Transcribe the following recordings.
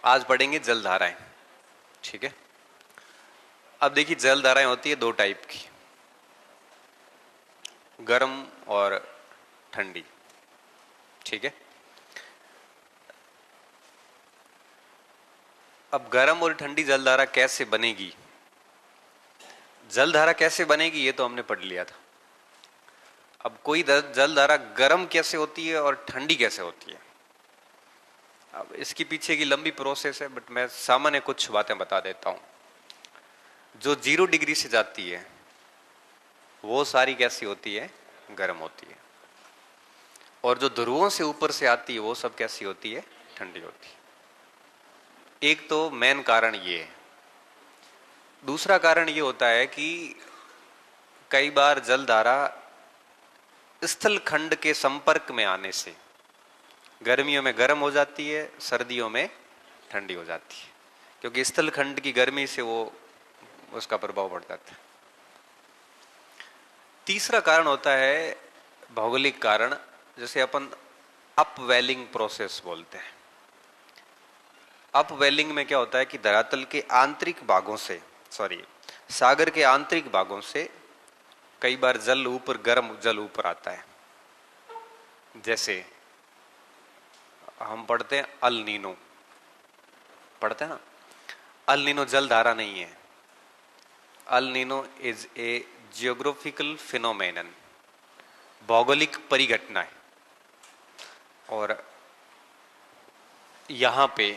आज पढ़ेंगे जल धाराएं। ठीक है। अब देखिए, जल धाराएं होती है दो टाइप की, गर्म और ठंडी। ठीक है। अब गर्म और ठंडी जल धारा कैसे बनेगी, जल धारा कैसे बनेगी ये तो हमने पढ़ लिया था। अब कोई जल धारा गर्म कैसे होती है और ठंडी कैसे होती है, अब इसके पीछे की लंबी प्रोसेस है, बट मैं सामान्य कुछ बातें बता देता हूं। जो 0 डिग्री से जाती है वो सारी कैसी होती है, गर्म होती है। और जो ध्रुवों से ऊपर से आती है वो सब कैसी होती है, ठंडी होती है। एक तो मेन कारण ये है। दूसरा कारण ये होता है कि कई बार जल धारा स्थल खंड के संपर्क में आने से गर्मियों में गर्म हो जाती है, सर्दियों में ठंडी हो जाती है, क्योंकि स्थल खंड की गर्मी से वो उसका प्रभाव बढ़ जाता है। तीसरा कारण होता है भौगोलिक कारण, जैसे अपन अपवेलिंग प्रोसेस बोलते हैं। अपवेलिंग में क्या होता है कि धरातल के आंतरिक भागों से, सागर के आंतरिक भागों से कई बार जल ऊपर, गर्म जल ऊपर आता है। जैसे हम पढ़ते हैं अल नीनो, पढ़ते हैं ना, अल नीनो जल धारा नहीं है। El Nino is a geographical phenomenon, भौगोलिक परिघटना है। और यहां पे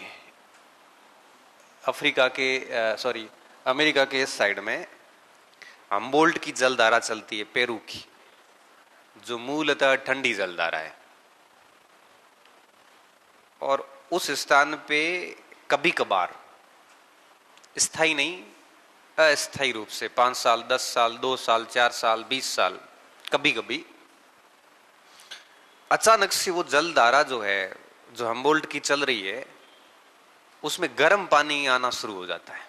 अमेरिका के इस साइड में हम्बोल्ट की जलधारा चलती है, पेरू की, जो मूलतः ठंडी जलधारा है। और उस स्थान पे कभी कभार, स्थायी नहीं, अस्थायी रूप से 5 साल, 10 साल, 2 साल, 4 साल, 20 साल, कभी कभी अचानक से वो जलधारा जो है, जो हम्बोल्ट की चल रही है, उसमें गर्म पानी आना शुरू हो जाता है।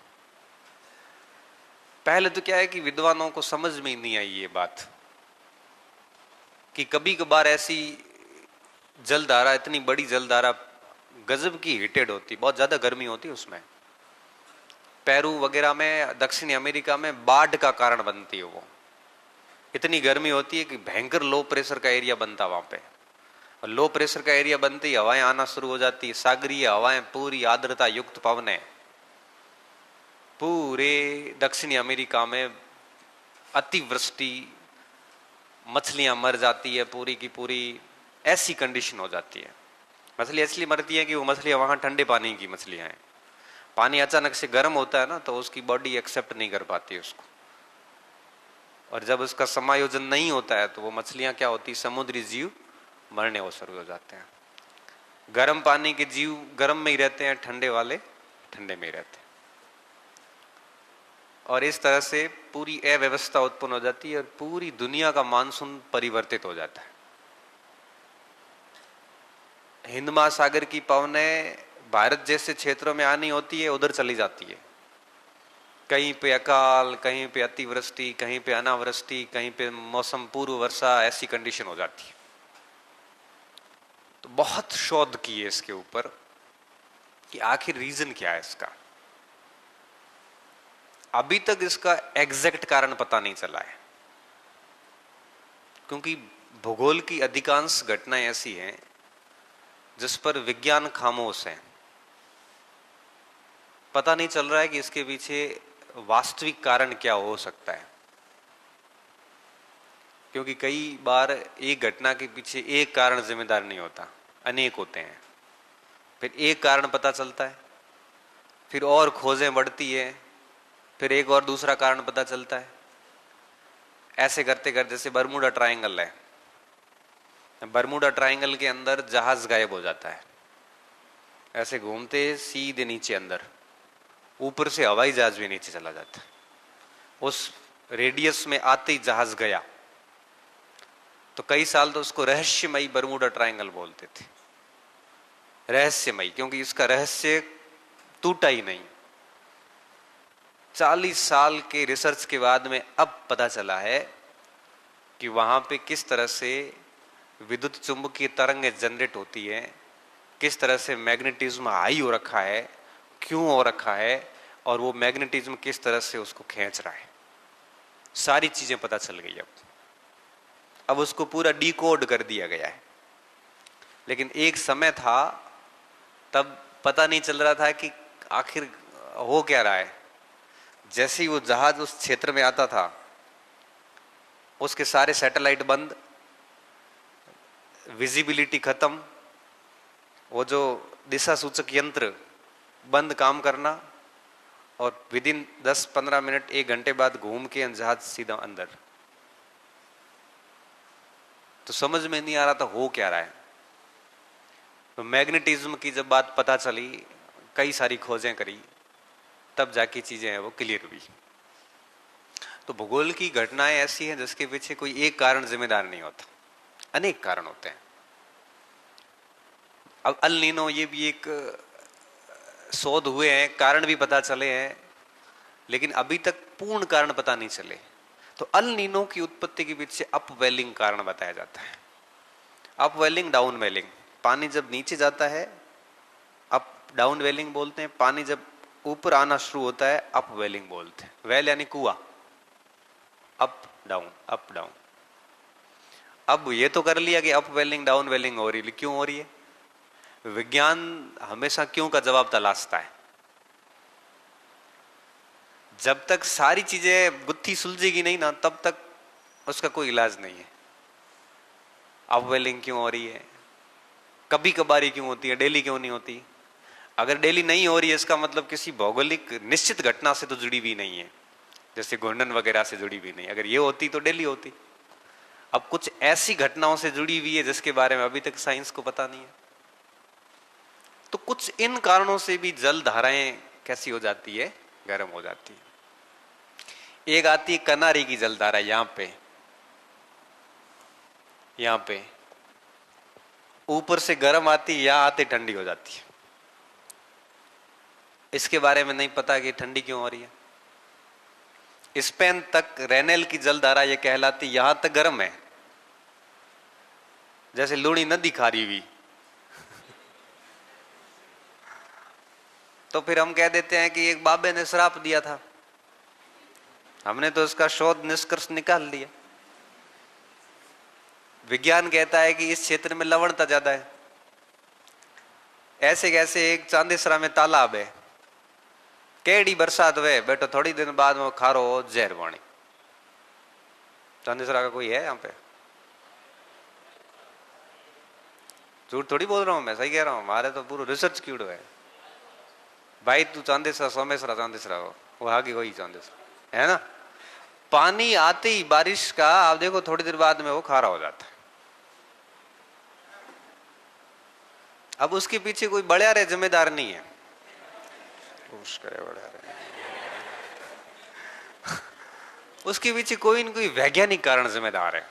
पहले तो क्या है कि विद्वानों को समझ में ही नहीं आई ये बात कि कभी कभार ऐसी जलधारा, इतनी बड़ी जलधारा गजब की हीटेड होती, बहुत ज्यादा गर्मी होती है उसमें। पेरू वगैरह में, दक्षिणी अमेरिका में बाढ़ का कारण बनती है वो। इतनी गर्मी होती है कि भयंकर लो प्रेशर का एरिया बनता वहां पे। और लो प्रेशर का एरिया बनते ही हवाएं आना शुरू हो जाती है, सागरीय हवाएं, पूरी आर्द्रता युक्त पवनें। पूरे दक्षिणी अमेरिका में अतिवृष्टि, मछलियां मर जाती है पूरी की पूरी, ऐसी कंडीशन हो जाती है। मछली इसलिए मरती है कि वो मछलियां वहां ठंडे पानी की मछलियां हैं। पानी अचानक से गर्म होता है ना, तो उसकी बॉडी एक्सेप्ट नहीं कर पाती है उसको। और जब उसका समायोजन नहीं होता है तो वो मछलियां क्या होती, समुद्री जीव मरने वो शुरू हो जाते हैं। गर्म पानी के जीव गर्म में ही रहते हैं, ठंडे वाले ठंडे में ही रहते हैं। और इस तरह से पूरी अव्यवस्था उत्पन्न हो जाती है और पूरी दुनिया का मानसून परिवर्तित हो जाता है। हिंद महासागर की पवनें भारत जैसे क्षेत्रों में आनी होती है, उधर चली जाती है। कहीं पे अकाल, कहीं पे अतिवृष्टि, कहीं पे अनावृष्टि, कहीं पे मौसम पूर्व वर्षा, ऐसी कंडीशन हो जाती है। तो बहुत शोध की है इसके ऊपर कि आखिर रीजन क्या है इसका। अभी तक इसका एग्जैक्ट कारण पता नहीं चला है, क्योंकि भूगोल की अधिकांश घटनाएं ऐसी हैं जिस पर विज्ञान खामोश है। पता नहीं चल रहा है कि इसके पीछे वास्तविक कारण क्या हो सकता है, क्योंकि कई बार एक घटना के पीछे एक कारण जिम्मेदार नहीं होता, अनेक होते हैं। फिर एक कारण पता चलता है, फिर और खोजें बढ़ती है, फिर एक और दूसरा कारण पता चलता है। ऐसे करते करते, जैसे बरमूडा ट्रायंगल है, बरमूडा ट्रायंगल के अंदर जहाज गायब हो जाता है। ऐसे घूमते सीधे नीचे अंदर, ऊपर से हवाई जहाज भी नीचे चला जाता है। उस रेडियस में आते ही जहाज गया। तो कई साल तो उसको रहस्यमयी बरमूडा ट्रायंगल बोलते थे। रहस्यमयी क्योंकि इसका रहस्य टूटा ही नहीं। 40 साल के रिसर्च के बाद में अब पता चला है कि वहां पे किस तरह से विद्युत चुंबकीय तरंगें जनरेट होती है, किस तरह से मैग्नेटिज्म हाई हो रखा है, क्यों हो रखा है और वो मैग्नेटिज्म किस तरह से उसको खींच रहा है, सारी चीजें पता चल गई। अब उसको पूरा डिकोड कर दिया गया है। लेकिन एक समय था तब पता नहीं चल रहा था कि आखिर हो क्या रहा है। जैसे ही वो जहाज उस क्षेत्र में आता था, उसके सारे सैटेलाइट बंद, विजिबिलिटी खत्म, वो जो दिशा सूचक यंत्र बंद काम करना, और विदिन 10-15 मिनट 1 घंटे बाद घूम के जहाज सीधा अंदर। तो समझ में नहीं आ रहा था हो क्या रहा है। तो मैग्नेटिज्म की जब बात पता चली, कई सारी खोजें करी, तब जाके चीजें हैं वो क्लियर हुई। तो भूगोल की घटनाएं ऐसी हैं जिसके पीछे कोई एक कारण जिम्मेदार नहीं होता, अनेक कारण होते हैं। अब अल नीनो ये भी एक शोध हुए हैं, कारण भी पता चले हैं, लेकिन अभी तक पूर्ण कारण पता नहीं चले। तो अल नीनो की उत्पत्ति के पीछे अपवेलिंग कारण बताया जाता है। अपवेलिंग, डाउन वेलिंग, पानी जब नीचे जाता है अप डाउन वेलिंग बोलते हैं, पानी जब ऊपर आना शुरू होता है अप वेलिंग बोलते हैं। वेल यानी कुआं, अप डाउन, अप डाउन। अब ये तो कर लिया कि अप वेलिंग डाउन वेलिंग हो रही है, क्यों हो रही है? विज्ञान हमेशा क्यों का जवाब तलाशता है। जब तक सारी चीजें गुत्थी सुलझेगी नहीं ना, तब तक उसका कोई इलाज नहीं है। अपवेलिंग क्यों हो रही है, कभी कभारी क्यों होती है, डेली क्यों नहीं होती? अगर डेली नहीं हो रही है, इसका मतलब किसी भौगोलिक निश्चित घटना से तो जुड़ी हुई नहीं है, जैसे घूर्णन वगैरह से जुड़ी हुई नहीं। अगर ये होती तो डेली होती। अब कुछ ऐसी घटनाओं से जुड़ी हुई है जिसके बारे में अभी तक साइंस को पता नहीं है। तो कुछ इन कारणों से भी जल धाराएं कैसी हो जाती है, गर्म हो जाती है। एक आती है कनारी की जलधारा, यहां पे ऊपर से गर्म आती है, यहां आते ठंडी हो जाती है। इसके बारे में नहीं पता कि ठंडी क्यों हो रही है। स्पेन तक रेनेल की जलधारा ये कहलाती, यहां तक गर्म है, जैसे लूणी नदी खारी हुई। तो फिर हम कह देते हैं कि एक बाबे ने श्राप दिया था, हमने तो इसका शोध निष्कर्ष निकाल लिया। विज्ञान कहता है कि इस क्षेत्र में लवणता ज्यादा है। ऐसे कैसे एक चांदेसरा में तालाब है, केड़ी बरसात हुए बेटो, थोड़ी दिन बाद में खारो जहर पानी। चांदेसरा का कोई है यहाँ पे? झूठ थोड़ी बोल रहा हूं मैं, सही कह रहा हूं। हमारे तो पूरा रिसर्च क्यूड है भाई। तू चांदेसरा सोमेसरा चांदेसरा हो, वो आगे वही चांदेसरा है ना। पानी आते ही बारिश का, आप देखो थोड़ी देर बाद में वो खारा हो जाता है। अब उसके पीछे कोई बड़ा रे जिम्मेदार नहीं है, उसके पीछे कोई न कोई वैज्ञानिक कारण जिम्मेदार है।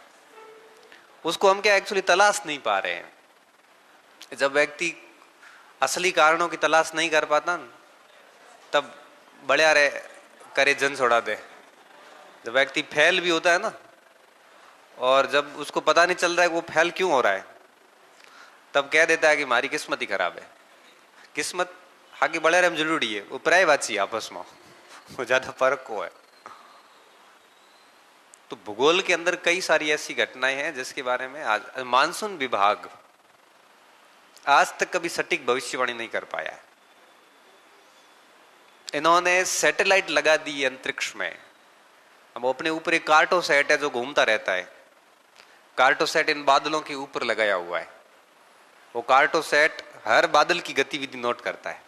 उसको हम क्या एक्चुअली तलाश नहीं पा रहे हैं। जब व्यक्ति असली कारणों की तलाश नहीं कर पाता न, तब बड़े रे करे जन छोड़ा दे। जब व्यक्ति फेल भी होता है ना, और जब उसको पता नहीं चल रहा है कि वो फेल क्यों हो रहा है, तब कह देता है कि हमारी किस्मत ही खराब है। किस्मत आगे बढ़े रहना जरूरी है, वो प्राय बात ही आपस में, वो ज्यादा फर्क को है। तो भूगोल के अंदर कई सारी ऐसी घटनाएं हैं जिसके बारे में आज मानसून विभाग आज तक कभी सटीक भविष्यवाणी नहीं कर पाया है। इन्होंने सैटेलाइट लगा दी अंतरिक्ष में। अब अपने ऊपर एक कार्टोसैट है जो घूमता रहता है। कार्टोसैट इन बादलों के ऊपर लगाया हुआ है। वो कार्टोसैट हर बादल की गतिविधि नोट करता है,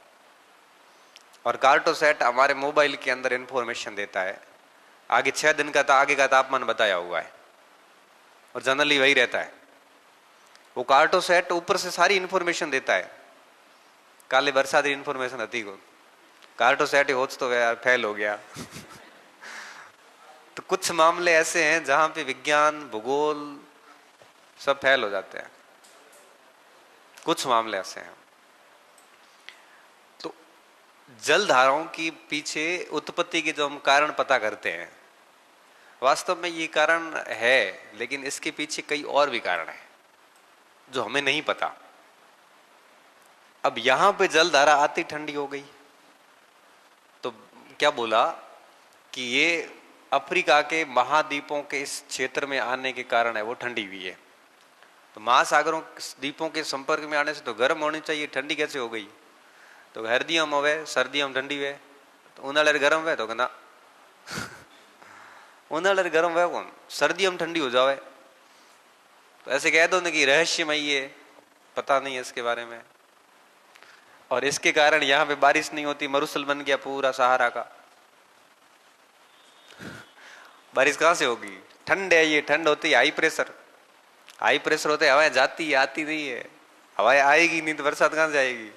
और कार्टोसैट हमारे मोबाइल के अंदर इंफॉर्मेशन देता है। आगे 6 दिन का आगे का तापमान बताया हुआ है, और जनरली वही रहता है। वो कार्टोसैट ऊपर से सारी इंफॉर्मेशन देता है। काले बरसात की इंफॉर्मेशन आती को कार्टोसैट होच तो यार फेल हो गया। तो कुछ मामले ऐसे हैं जहां पे विज्ञान भूगोल सब फेल हो जाते हैं। कुछ मामले ऐसे हैं। तो जल धाराओं की पीछे उत्पत्ति के जो हम कारण पता करते हैं, वास्तव में ये कारण है, लेकिन इसके पीछे कई और भी कारण है जो हमें नहीं पता। अब यहां पे जल धारा आती ठंडी हो गई, क्या बोला कि ये अफ्रीका के महाद्वीपों के इस क्षेत्र में आने के कारण है वो ठंडी हुई है। तो महासागरों द्वीपों के संपर्क में आने से तो गर्म होनी चाहिए, ठंडी कैसे हो गई? तो हरदियों में हुए, सर्दियों में ठंडी हुए, तो उन्हाळे गर्म हुए तो कहना उन्हाळे गर्म हुए कौन, सर्दियों में ठंडी हो जावे। तो ऐसे कह दो ना कि रहस्यमय है, पता नहीं है इसके बारे में। और इसके कारण यहां पे बारिश नहीं होती, मरुस्थल बन गया पूरा सहारा का। बारिश कहां से होगी? ठंड है, ये ठंड होती है हाई प्रेशर, हाई प्रेशर होते हवाएं जाती आती नहीं है, हवाएं आएगी नहीं तो बरसात कहां से आएगी?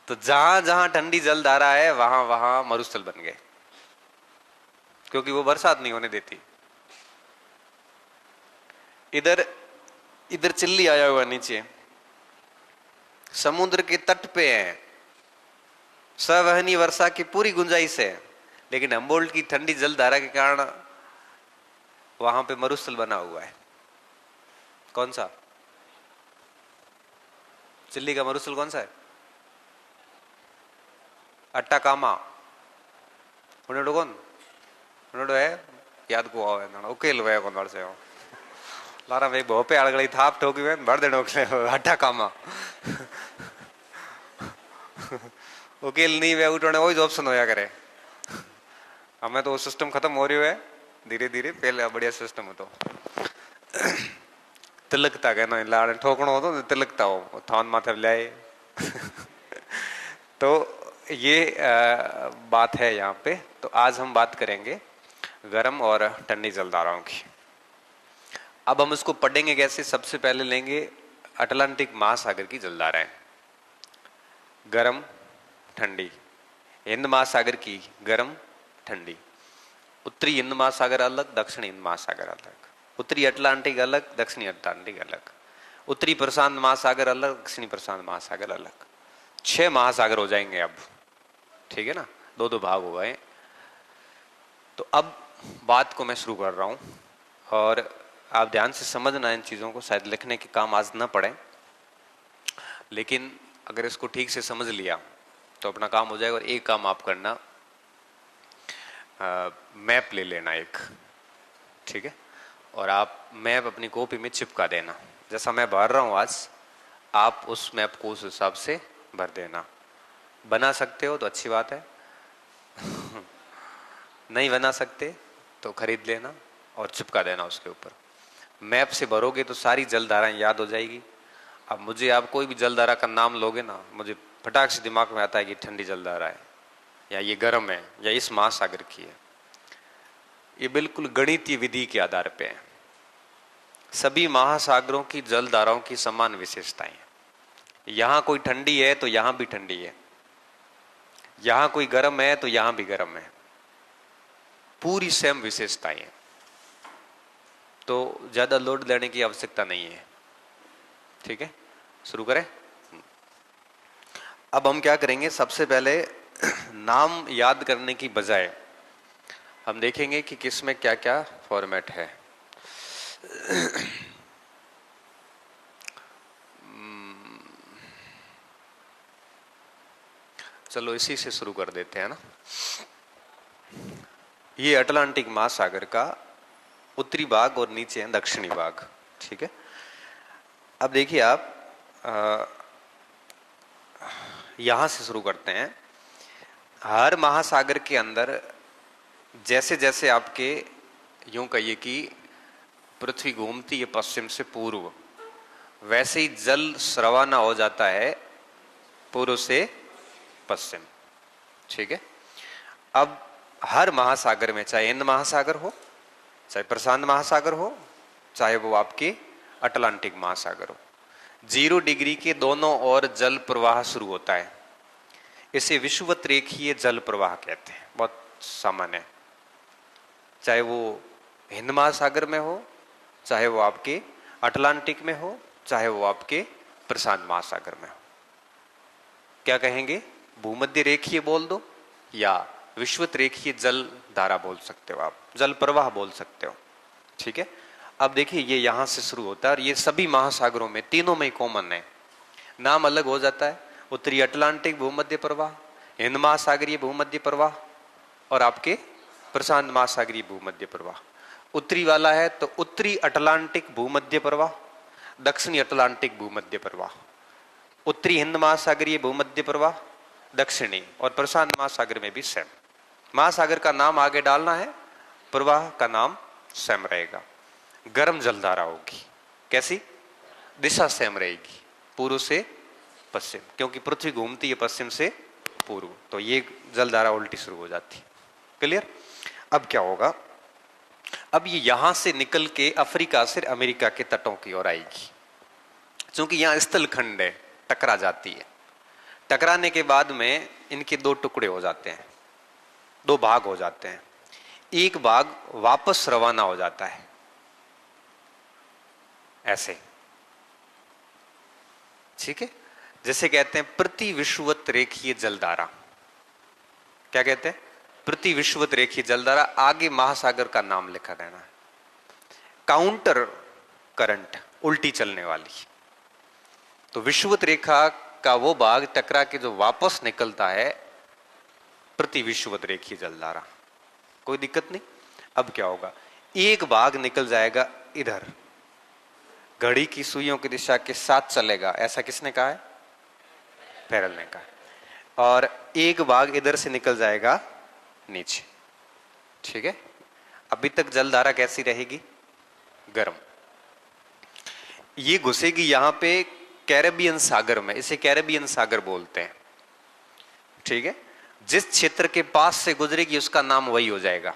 तो जहां जहां ठंडी जल धारा है वहां वहां मरुस्थल बन गए, क्योंकि वो बरसात नहीं होने देती। इधर इधर चिल्ली आया हुआ नीचे, समुद्र के तट पे है, सवहनी वर्षा की पूरी गुंजाइश है, लेकिन हम्बोल्ट की ठंडी जल धारा के कारण वहां पे मरुस्थल बना हुआ है। कौन सा? चिल्ली का मरुस्थल कौन सा है? अट्टाकामा। उन्हें कौन उन्हें है याद को आवे ना उकेल वे कौन वर्ष है लारा वे भोपे आड़गड़ी थाप ठोकी वे भर देनो के अट्टाकामा उकेल नहीं वे उठने वही ऑप्शन होया करे। हमें तो वो सिस्टम खत्म हो रही है धीरे धीरे, पहले बढ़िया सिस्टम हो तो तिलकता कहना लाड़ ठोकना हो तो तिलकता हो थान माथे लाए तो ये बात है यहाँ पे। तो आज हम बात करेंगे गर्म और ठंडी जलधाराओं की। अब हम इसको पढ़ेंगे कैसे? सबसे पहले लेंगे अटलांटिक महासागर की जलधाराएं, गर्म ठंडी। हिंद महासागर की गर्म ठंडी, उत्तरी हिंद महासागर अलग, दक्षिणी हिंद महासागर अलग, उत्तरी अटलांटिक अलग, दक्षिणी अटलांटिक अलग, उत्तरी प्रशांत महासागर अलग, दक्षिणी प्रशांत महासागर अलग। 6 महासागर हो जाएंगे अब, ठीक है ना, 2-2 भाग हो गए। तो अब बात को मैं शुरू कर रहा हूं और आप ध्यान से समझना इन चीजों को, शायद लिखने के काम आज न पड़े, लेकिन अगर इसको ठीक से समझ लिया तो अपना काम हो जाएगा। और एक काम आप करना, मैप ले लेना एक, ठीक है, और आप मैप अपनी कॉपी में चिपका देना। जैसा मैं भर रहा हूं आज, आप उस मैप को उस हिसाब से भर देना। बना सकते हो तो अच्छी बात है नहीं बना सकते तो खरीद लेना और चिपका देना उसके ऊपर। मैप से भरोगे तो सारी जलधाराएं याद हो जाएगी। अब मुझे आप कोई भी जलधारा का नाम लोगे ना, मुझे फटाक से दिमाग में आता है कि ठंडी जलधारा है या ये गर्म है या इस महासागर की है। ये बिल्कुल गणितीय विधि के आधार पे है। सभी महासागरों की जलधाराओं की समान विशेषताएं हैं। यहां कोई ठंडी है तो यहां भी ठंडी है, यहां कोई गर्म है तो यहां भी गर्म है, पूरी सेम विशेषताएं हैं। तो ज्यादा लोड लेने की आवश्यकता नहीं है, ठीक है। शुरू करें। अब हम क्या करेंगे, सबसे पहले नाम याद करने की बजाय हम देखेंगे कि किसमें क्या क्या फॉर्मेट है। चलो इसी से शुरू कर देते हैं ना। ये अटलांटिक महासागर का उत्तरी भाग और नीचे है दक्षिणी भाग, ठीक है। अब देखिए आप यहां से शुरू करते हैं। हर महासागर के अंदर जैसे जैसे आपके यूं कहिए कि पृथ्वी घूमती है पश्चिम से पूर्व, वैसे ही जल रवाना हो जाता है पूर्व से पश्चिम, ठीक है। अब हर महासागर में, चाहे हिंद महासागर हो, चाहे प्रशांत महासागर हो, चाहे वो आपके अटलांटिक महासागर हो, 0 डिग्री के दोनों ओर जल प्रवाह शुरू होता है। इसे विषुवत रेखीय जल प्रवाह कहते हैं, बहुत सामान्य है। चाहे वो हिंद महासागर में हो, चाहे वो आपके अटलांटिक में हो, चाहे वो आपके प्रशांत महासागर में हो। क्या कहेंगे? भूमध्य रेखीय बोल दो या विषुवत रेखीय जल धारा बोल सकते हो, आप जल प्रवाह बोल सकते हो, ठीक है। अब देखिए ये यहां से शुरू होता है और ये सभी महासागरों में, तीनों में कॉमन है। नाम अलग हो जाता है, उत्तरी अटलांटिक भूमध्य प्रवाह, हिंद महासागरीय भूमध्य प्रवाह और आपके प्रशांत महासागरीय भूमध्य प्रवाह। उत्तरी वाला है तो उत्तरी अटलांटिक भूमध्य प्रवाह, दक्षिणी अटलांटिक भूमध्य प्रवाह। उत्तरी हिंद महासागरीय भूमध्य प्रवाह, दक्षिणी और प्रशांत महासागर में भी सेम। महासागर का नाम आगे डालना है, प्रवाह का नाम सेम रहेगा। गर्म जलधारा होगी, कैसी? दिशा सेम रहेगी, पूर्व से पश्चिम, क्योंकि पृथ्वी घूमती है पश्चिम से पूर्व, तो ये जलधारा उल्टी शुरू हो जाती। क्लियर? अब क्या होगा, अब ये यहां से निकल के अफ्रीका से अमेरिका के तटों की ओर आएगी। क्योंकि यहां स्थल खंड है, टकरा जाती है। टकराने के बाद में इनके दो टुकड़े हो जाते हैं, दो भाग हो जाते हैं। एक भाग वापस रवाना हो जाता है ऐसे, ठीक है, जैसे कहते हैं प्रति विषुवत रेखीय जलधारा। क्या कहते हैं? प्रति विषुवत रेखीय जलधारा। आगे महासागर का नाम लिखा रहना है। काउंटर करंट, उल्टी चलने वाली। तो विषुवत रेखा का वो भाग टकरा के जो वापस निकलता है, प्रति विषुवत रेखीय जलधारा। कोई दिक्कत नहीं। अब क्या होगा, एक भाग निकल जाएगा इधर, घड़ी की सुइयों की दिशा के साथ चलेगा, ऐसा किसने कहा है? पैरल ने कहा। और एक भाग इधर से निकल जाएगा नीचे, ठीक है। अभी तक जलधारा कैसी रहेगी? गर्म। ये घुसेगी यहां पे कैरेबियन सागर में, इसे कैरेबियन सागर बोलते हैं, ठीक है। जिस क्षेत्र के पास से गुजरेगी उसका नाम वही हो जाएगा।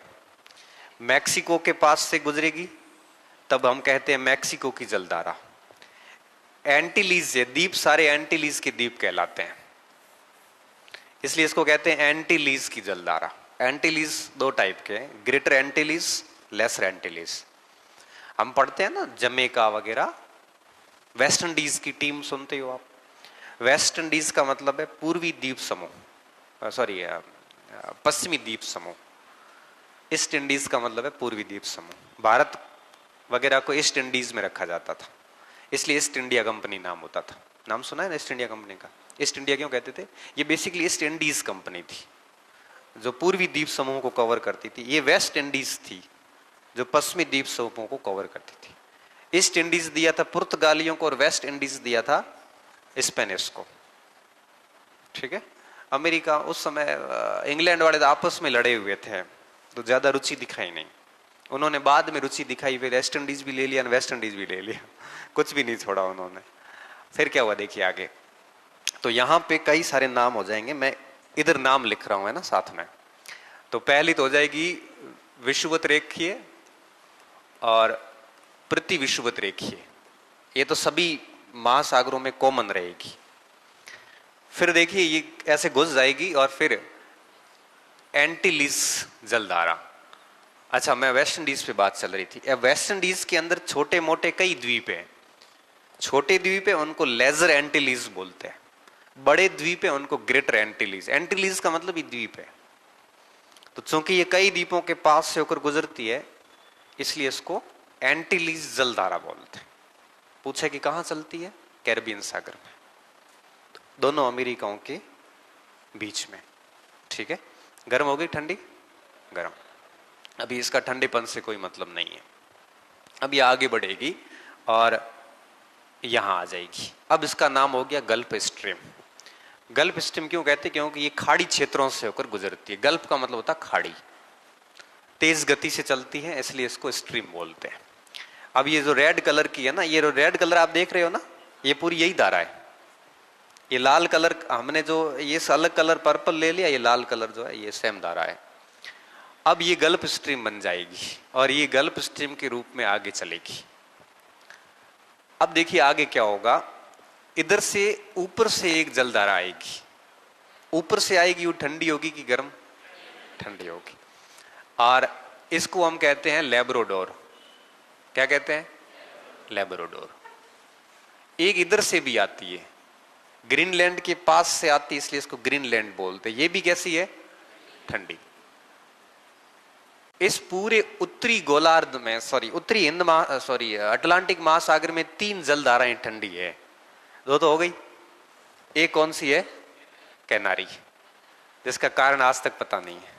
मैक्सिको के पास से गुजरेगी तब हम कहते हैं मैक्सिको की जलधारा। एंटीलीज से द्वीप, सारे एंटीलीज के द्वीप कहलाते हैं, इसलिए इसको कहते हैं एंटीलीज की जलधारा। एंटीलीज दो टाइप के हैं, ग्रेटर एंटीलीज, लेसर एंटीलीज। हम पढ़ते हैं ना जमैका वगैरह, वेस्ट इंडीज की टीम सुनते हो आप। वेस्ट इंडीज का मतलब है पूर्वी द्वीप समूह, सॉरी पश्चिमी द्वीप समूह। ईस्ट इंडीज का मतलब है पूर्वी द्वीप समूह। भारत वगैरह को ईस्ट इंडीज में रखा जाता था, इसलिए ईस्ट इंडिया कंपनी नाम होता था। नाम सुना है ना ईस्ट इंडिया कंपनी का? ईस्ट इंडिया क्यों कहते थे? ये बेसिकली ईस्ट इंडीज कंपनी थी जो पूर्वी द्वीप समूह को कवर करती थी। ये वेस्ट इंडीज थी जो पश्चिमी द्वीप समूहों को कवर करती थी। ईस्ट इंडीज दिया था पुर्तगालियों को और वेस्ट इंडीज दिया था स्पेनिश को, ठीक है। अमेरिका उस समय, इंग्लैंड वाले आपस में लड़े हुए थे तो ज्यादा रुचि दिखाई नहीं। उन्होंने बाद में रुचि दिखाई, फिर वेस्ट इंडीज भी ले लिया, वेस्ट इंडीज भी ले लिया, कुछ भी नहीं छोड़ा उन्होंने। फिर क्या हुआ देखिए आगे। तो यहाँ पे कई सारे नाम हो जाएंगे, मैं इधर नाम लिख रहा हूं है ना साथ में। तो पहली तो हो जाएगी विषुवत रेखीय और प्रति विषुवत रेखीय, ये तो सभी महासागरों में कॉमन रहेगी। फिर देखिए ये ऐसे घुस जाएगी और फिर एंटीलीज जलधारा। अच्छा, मैं वेस्ट इंडीज पे बात चल रही थी। वेस्ट इंडीज के अंदर छोटे मोटे कई द्वीप हैं। छोटे द्वीप है उनको लेजर एंटीलीज बोलते हैं, बड़े द्वीप है उनको ग्रेटर एंटीलीज। एंटीलीज का मतलब ये द्वीप है। तो चूंकि ये कई द्वीपों के पास से होकर गुजरती है इसलिए इसको एंटीलीज जलधारा बोलते हैं। पूछे कि कहां चलती है? कैरेबियन सागर में, दोनों अमेरिकाओं के बीच में, ठीक है। गर्म हो गई, ठंडी? गर्म। अभी इसका ठंडेपन से कोई मतलब नहीं है। अब ये आगे बढ़ेगी और यहां आ जाएगी। अब इसका नाम हो गया गल्फ स्ट्रीम। गल्फ स्ट्रीम क्यों कहते हैं? क्योंकि ये खाड़ी क्षेत्रों से होकर गुजरती है। गल्फ का मतलब होता है खाड़ी, तेज गति से चलती है, इसलिए इसको स्ट्रीम बोलते हैं। अब ये जो रेड कलर की है ना, ये रेड कलर आप देख रहे हो ना, ये पूरी यही धारा है। ये लाल कलर हमने जो ये अलग कलर पर्पल ले लिया, ये लाल कलर जो है ये सेम धारा है। अब ये गल्फ स्ट्रीम बन जाएगी और ये गल्फ स्ट्रीम के रूप में आगे चलेगी। अब देखिए आगे क्या होगा। इधर से ऊपर से एक जलधारा आएगी, ऊपर से आएगी, वो ठंडी होगी कि गर्म? ठंडी होगी। और इसको हम कहते हैं लैब्राडोर। क्या कहते हैं? लैब्राडोर। एक इधर से भी आती है, ग्रीनलैंड के पास से आती है, इसलिए इसको ग्रीनलैंड बोलते हैं। ये भी कैसी है? ठंडी। इस पूरे उत्तरी गोलार्ध में, उत्तरी अटलांटिक महासागर में 3 जलधाराएं ठंडी है। 2 तो हो गई, एक कौन सी है? कैनारी। जिसका कारण आज तक पता नहीं है।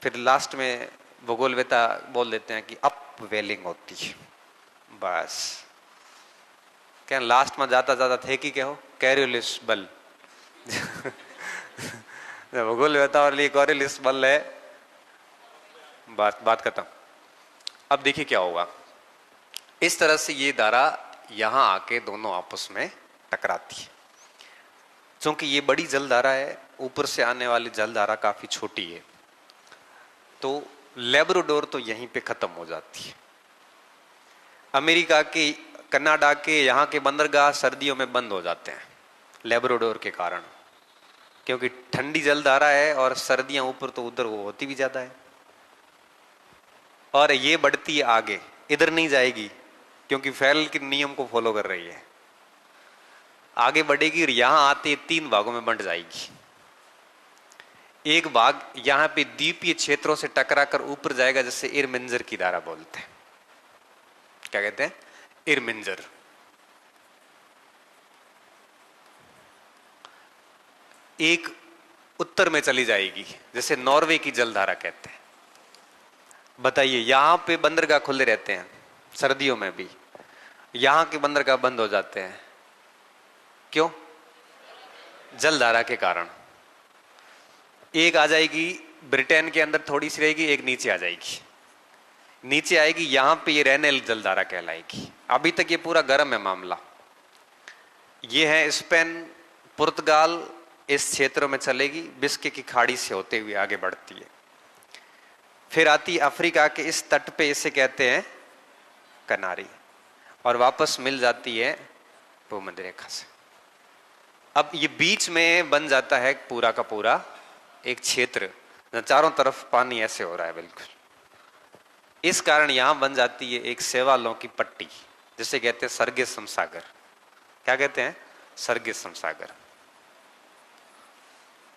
फिर लास्ट में भूगोलवेता बोल देते हैं कि अपवेलिंग होती है। बस क्या लास्ट में जाता जाता थे कि क्या हो, कैरियोलिस बल भूगोलवेता और लिए कैरियोलिस बल है, बात खत्म। अब देखिए क्या होगा, इस तरह से ये धारा यहां आके दोनों आपस में टकराती है। क्योंकि ये बड़ी जलधारा है, ऊपर से आने वाली जलधारा काफी छोटी है, तो लेब्राडोर तो यहीं पे खत्म हो जाती है। अमेरिका के, कनाडा के यहाँ के बंदरगाह सर्दियों में बंद हो जाते हैं लेब्राडोर के कारण, क्योंकि ठंडी जलधारा है और सर्दियां ऊपर तो उधर वो होती भी ज्यादा है। और ये बढ़ती है आगे, इधर नहीं जाएगी क्योंकि फेरल के नियम को फॉलो कर रही है, आगे बढ़ेगी और यहां आते 3 भागों में बंट जाएगी। एक भाग यहां पे द्वीपीय क्षेत्रों से टकरा कर ऊपर जाएगा, जिससे इरमिंजर की धारा बोलते हैं। क्या कहते हैं? इरमिंजर। एक उत्तर में चली जाएगी, जैसे नॉर्वे की जलधारा कहते हैं। बताइए, यहां पे बंदरगाह खुले रहते हैं सर्दियों में भी, यहां के बंदरगाह बंद हो जाते हैं, क्यों? जलधारा के कारण। एक आ जाएगी ब्रिटेन के अंदर, थोड़ी सी रहेगी, एक नीचे आ जाएगी। नीचे आएगी, यहां पे ये रेनेल जलधारा कहलाएगी। अभी तक ये पूरा गर्म है मामला। ये है स्पेन, पुर्तगाल, इस क्षेत्रों में चलेगी, बिस्के की खाड़ी से होते हुए आगे बढ़ती है। फिर आती अफ्रीका के इस तट पे, इसे कहते हैं कनारी, और वापस मिल जाती है भूमध्य रेखा से। अब ये बीच में बन जाता है पूरा का पूरा एक क्षेत्र, चारों तरफ पानी ऐसे हो रहा है बिल्कुल। इस कारण यहां बन जाती है एक शैवालों की पट्टी, जिसे कहते हैं सर्गेसम सागर। क्या कहते हैं? सर्गेसम सागर।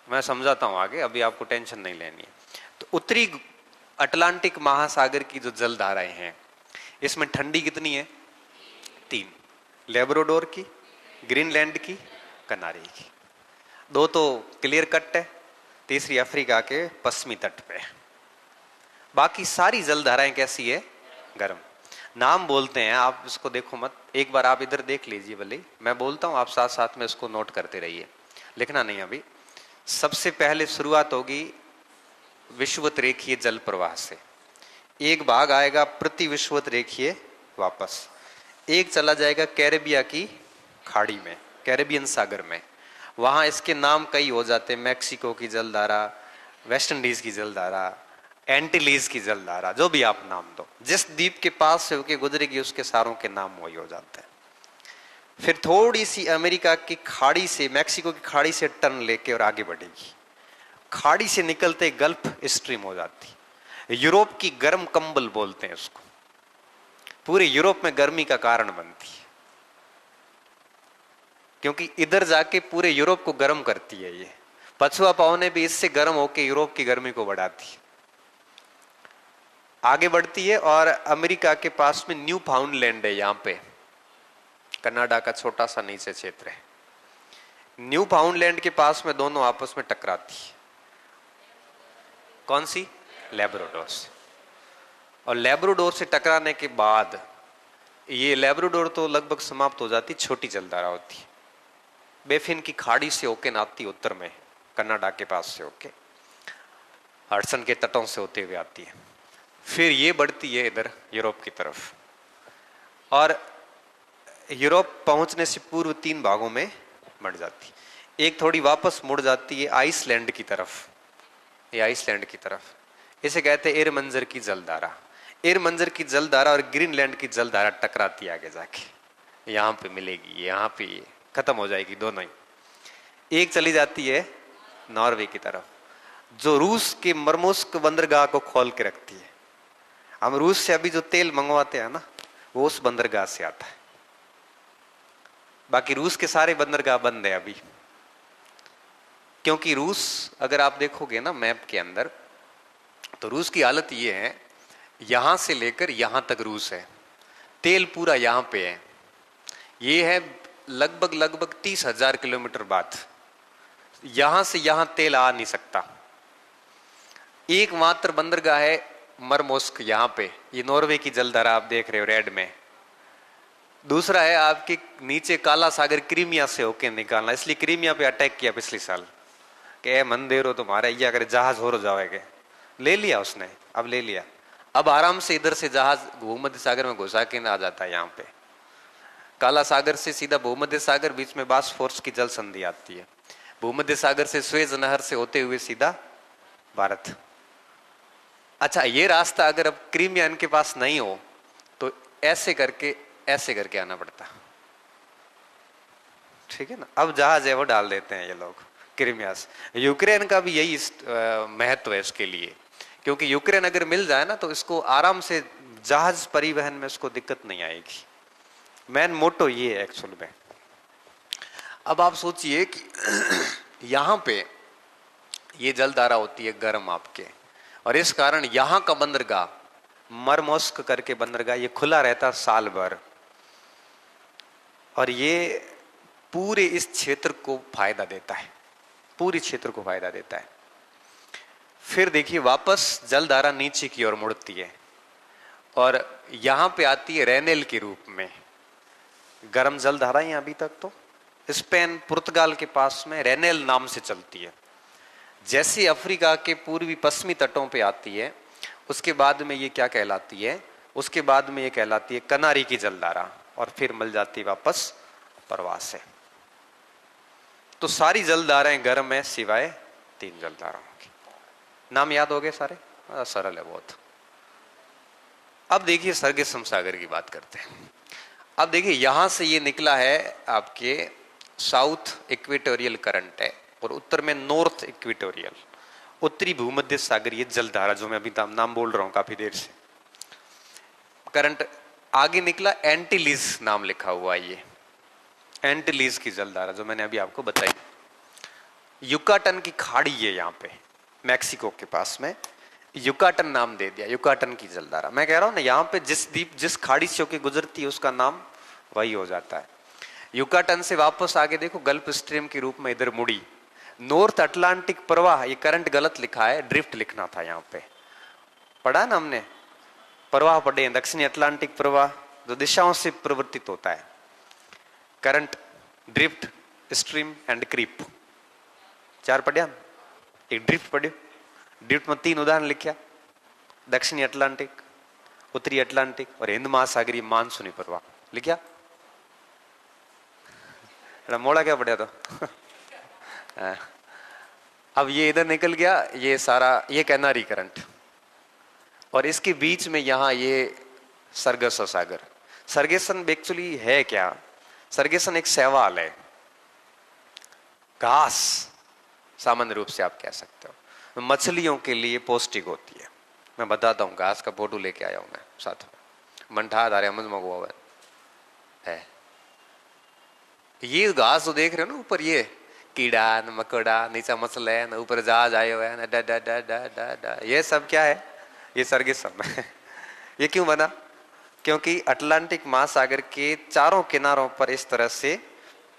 मैं समझाता हूं आगे, अभी आपको टेंशन नहीं लेनी है। तो उत्तरी अटलांटिक महासागर की जो जलधाराएं हैं, इसमें ठंडी कितनी है? 3, लेब्राडोर की, ग्रीनलैंड की, कनारी की। 2 तो क्लियर कट है, तीसरी अफ्रीका के पश्चिमी तट पे। बाकी सारी जलधाराएं कैसी है? गर्म। नाम बोलते हैं, आप इसको देखो मत, एक बार आप इधर देख लीजिए भले, मैं बोलता हूं, आप साथ साथ में इसको नोट करते रहिए, लिखना नहीं अभी। सबसे पहले शुरुआत होगी विषुवत रेखीय जल प्रवाह से। एक भाग आएगा प्रति विषुवत रेखीय वापस, एक चला जाएगा कैरेबिया की खाड़ी में, कैरेबियन सागर में। वहां इसके नाम कई हो जाते हैं, मैक्सिको की जलधारा, वेस्ट इंडीज की जलधारा, एंटीलीज की जलधारा, जो भी आप नाम दो। जिस द्वीप के पास से होके गुजरेगी उसके सारों के नाम वही हो जाते हैं। फिर थोड़ी सी अमेरिका की खाड़ी से, मैक्सिको की खाड़ी से टर्न लेके और आगे बढ़ेगी, खाड़ी से निकलते गल्फ स्ट्रीम हो जाती। यूरोप की गर्म कंबल बोलते हैं उसको, पूरे यूरोप में गर्मी का कारण बनती है, क्योंकि इधर जाके पूरे यूरोप को गर्म करती है। ये पछुआ पवने भी इससे गर्म होकर यूरोप की गर्मी को बढ़ाती है। आगे बढ़ती है और अमेरिका के पास में न्यू फाउंडलैंड है, यहां पे कनाडा का छोटा सा नीचे क्षेत्र है। न्यू फाउंडलैंड के पास में दोनों आपस में टकराती है। कौन सी? लेब्राडोर से। और लेब्राडोर से टकराने के बाद ये लेब्राडोर तो लगभग समाप्त हो जाती, छोटी जलधारा होती है। बेफिन की खाड़ी से होके आती उत्तर में, कनाडा के पास से होके, हडसन के तटों से होते हुए आती है। फिर ये बढ़ती है इधर यूरोप की तरफ, और यूरोप पहुंचने से पूर्व 3 भागों में बढ़ जाती। एक थोड़ी वापस मुड़ जाती है आइसलैंड की तरफ, ये आइसलैंड की तरफ, इसे कहते हैं इरमंजर की जलधारा। इरमंजर की जलधारा और ग्रीनलैंड की जलधारा टकराती आगे जाके, यहां पे मिलेगी, यहां पे खत्म हो जाएगी दोनों ही। एक चली जाती है नॉर्वे की तरफ, जो रूस के मरमुस्क बंदरगाह को खोल के रखती है। हम रूस से अभी जो तेल मंगवाते हैं ना, वो उस बंदरगाह से आता है। बाकी रूस के सारे बंदरगाह बंद है अभी, क्योंकि रूस, अगर आप देखोगे ना मैप के अंदर, तो रूस की हालत ये है, यहां से लेकर यहां तक रूस है, तेल पूरा यहां पे है। ये है लगभग 30,000 किलोमीटर बाद यहां से यहां तेल आ नहीं सकता। एकमात्र बंदरगाह है मरमोस्क, यहां पे ये नॉर्वे की जलधारा आप देख रहे हो रेड में। दूसरा है आपके नीचे काला सागर क्रीमिया से होके निकालना, इसलिए क्रीमिया पे अटैक किया पिछले साल कि मंदिर हो तुम्हारा ये अगर जहाज हो जाओगे, ले लिया उसने, अब ले लिया। अब आराम से इधर से जहाज भूमध्य सागर में घुसा के आ जाता है। यहाँ पे काला सागर से सीधा भूमध्य सागर, बीच में बास्फोरस की जल संधि आती है। भूमध्य सागर से स्वेज नहर से होते हुए सीधा भारत। अच्छा, ये रास्ता अगर अब क्रीमिया इनके पास नहीं हो तो ऐसे करके आना पड़ता। ठीक है ना। अब जहाज है वो डाल देते हैं ये लोग क्रीमिया से। यूक्रेन का भी यही महत्व है इसके लिए, क्योंकि यूक्रेन अगर मिल जाए ना तो इसको आराम से जहाज परिवहन में इसको दिक्कत नहीं आएगी। मेन मोटो ये है एक्चुअल में। अब आप सोचिए कि यहां पे ये जलधारा होती है गर्म आपके, और इस कारण यहां का बंदरगाह मरमोस्क करके बंदरगाह ये खुला रहता साल भर, और ये पूरे इस क्षेत्र को फायदा देता है, पूरे क्षेत्र को फायदा देता है। फिर देखिए वापस जलधारा नीचे की ओर मुड़ती है और यहां पे आती है रेनेल के रूप में। गर्म जलधारा ही अभी तक तो स्पेन पुर्तगाल के पास में रेनेल नाम से चलती है। जैसे अफ्रीका के पूर्वी पश्चिमी तटों पे आती है उसके बाद में ये क्या कहलाती है, उसके बाद में ये कहलाती है कनारी की जलधारा, और फिर मिल जाती वापस प्रवास से। तो सारी जलधाराएं गर्म है सिवाय 3 जलधाराओं की। नाम याद हो गए सारे, सरल है बहुत। अब देखिए सर्गेसम सागर की बात करते हैं। अब देखिए यहां से ये निकला है आपके साउथ इक्वेटोरियल करंट है, और उत्तर में नॉर्थ इक्वेटोरियल, उत्तरी भूमध्य सागरीय जलधारा, जो मैं अभी नाम बोल रहा हूं काफी देर से। करंट आगे निकला, एंटीलीज नाम लिखा हुआ है, ये एंटीलीज की जलधारा जो मैंने अभी आपको बताई। युकाटन की खाड़ी है यहाँ पे मैक्सिको के पास में, युकाटन नाम दे दिया, युकाटन की जलधारा। मैं कह रहा हूं ना, यहाँ पे जिस द्वीप जिस खाड़ी से होकर गुजरती है उसका नाम वही हो जाता है। युकाटन से वापस आगे देखो गल्फ स्ट्रीम के रूप में इधर मुड़ी। नॉर्थ अटलांटिक प्रवाह, ये करंट गलत लिखा है, ड्रिफ्ट लिखना था यहाँ पे। पढ़ा ना हमने, प्रवाह पढ़े, दक्षिणी अटलांटिक प्रवाह जो दिशाओं से प्रवर्तित होता है। Current, drift, stream and creep, 4 पढ़िया। एक ड्रिफ्ट पढ़ियो, ड्रिफ्ट में 3 उदाहरण लिखा, दक्षिणी अटलांटिक, उत्तरी अटलांटिक और हिंद महासागरीय मानसूनी प्रवाह लिखा। मोड़ा क्या पढ़िया तो अब ये इधर निकल गया, ये सारा ये कैनारी करंट, और इसके बीच में यहां ये सरगस सागर। सरगेसन एक्चुअली है क्या? सरगेसन एक शैवाल है, घास सामान्य रूप से आप कह सकते हो, मछलियों के लिए पौष्टिक होती है। मैं बताता हूँ, घास का फोटो लेके आया हूं मैं साथ में, मंठा धारे हुआ है। ये घास जो देख रहे हो ना ऊपर, ये कीड़ा न मकोड़ा, नीचा मछला है न, ऊपर जहाज आए हुए हैं, डा डा डा डा डा डा, ये सब क्या है? ये सरगेसम है। ये क्यों बना? क्योंकि अटलांटिक महासागर के चारों किनारों पर इस तरह से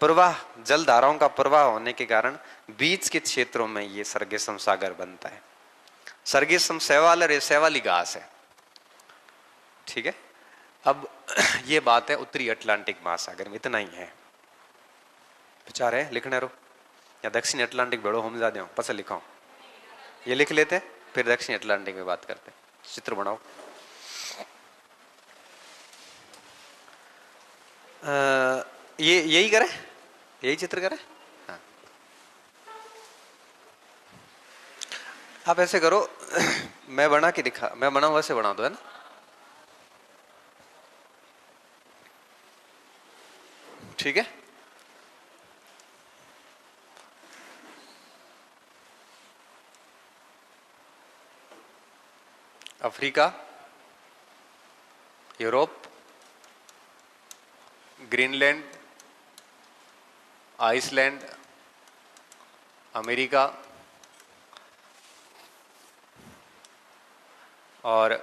प्रवाह, जलधाराओं का प्रवाह होने के कारण बीच के क्षेत्रों में ये सरगेसम सागर बनता है। सरगेसम शैवाल और शैवाली घास है। ठीक है, अब ये बात है उत्तरी अटलांटिक महासागर में, इतना ही है। विचार है लिखने रो, या दक्षिणी अटलांटिक भेड़ो हम जाते हो पसंद लिखाओ, ये लिख लेते हैं, फिर दक्षिणी अटलांटिक में बात करते हैं। चित्र बनाओ। ये यही करे, यही चित्र करे। हाँ, आप ऐसे करो, मैं बना के दिखा, मैं बनाऊं वैसे बना दो, है ना? ठीक है, Africa, Europe, Greenland, Iceland, America और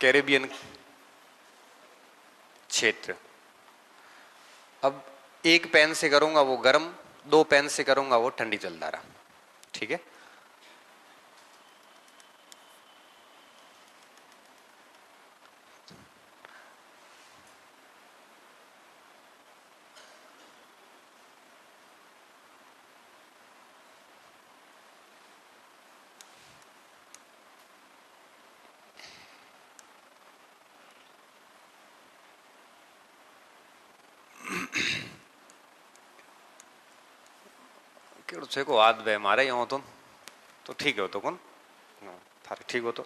कैरेबियन क्षेत्र। अब एक पेन से करूंगा वो गर्म, 2 पेन से करूंगा वो ठंडी जलधारा। ठीक है। केड़ो छे को हाथ बे मारे यहाँ तो ठीक है तो कौन थारे ठीक हो तो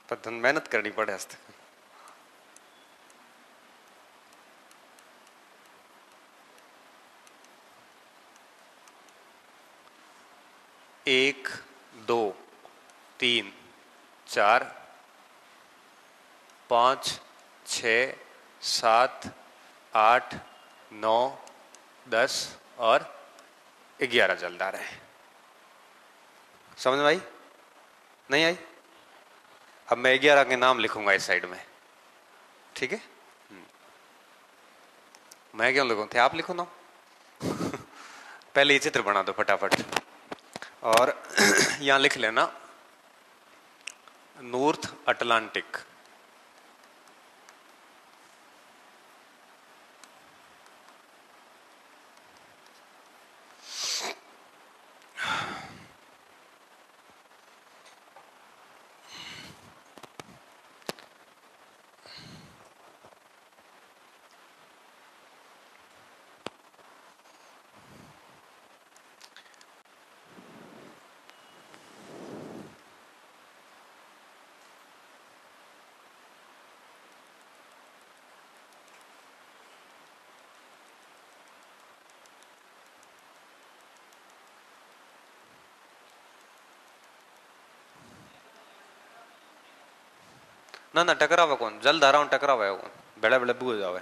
पर धन मेहनत करनी पड़े हस्ते। एक, दो, तीन, चार, पाँच, छ, सात, आठ, नौ, 10 और 11 जलदार है। समझ में आई? नहीं आई? अब मैं 11 के नाम लिखूंगा इस साइड में, ठीक है। मैं क्यों लिखूं थे, आप लिखो ना। पहले ये चित्र बना दो फटाफट और यहां लिख लेना नॉर्थ अटलांटिक। ना ना टकरावे कौन, जल धाराओं टकरावे कौन, बेड़ा बेड़ा बुझ जावे।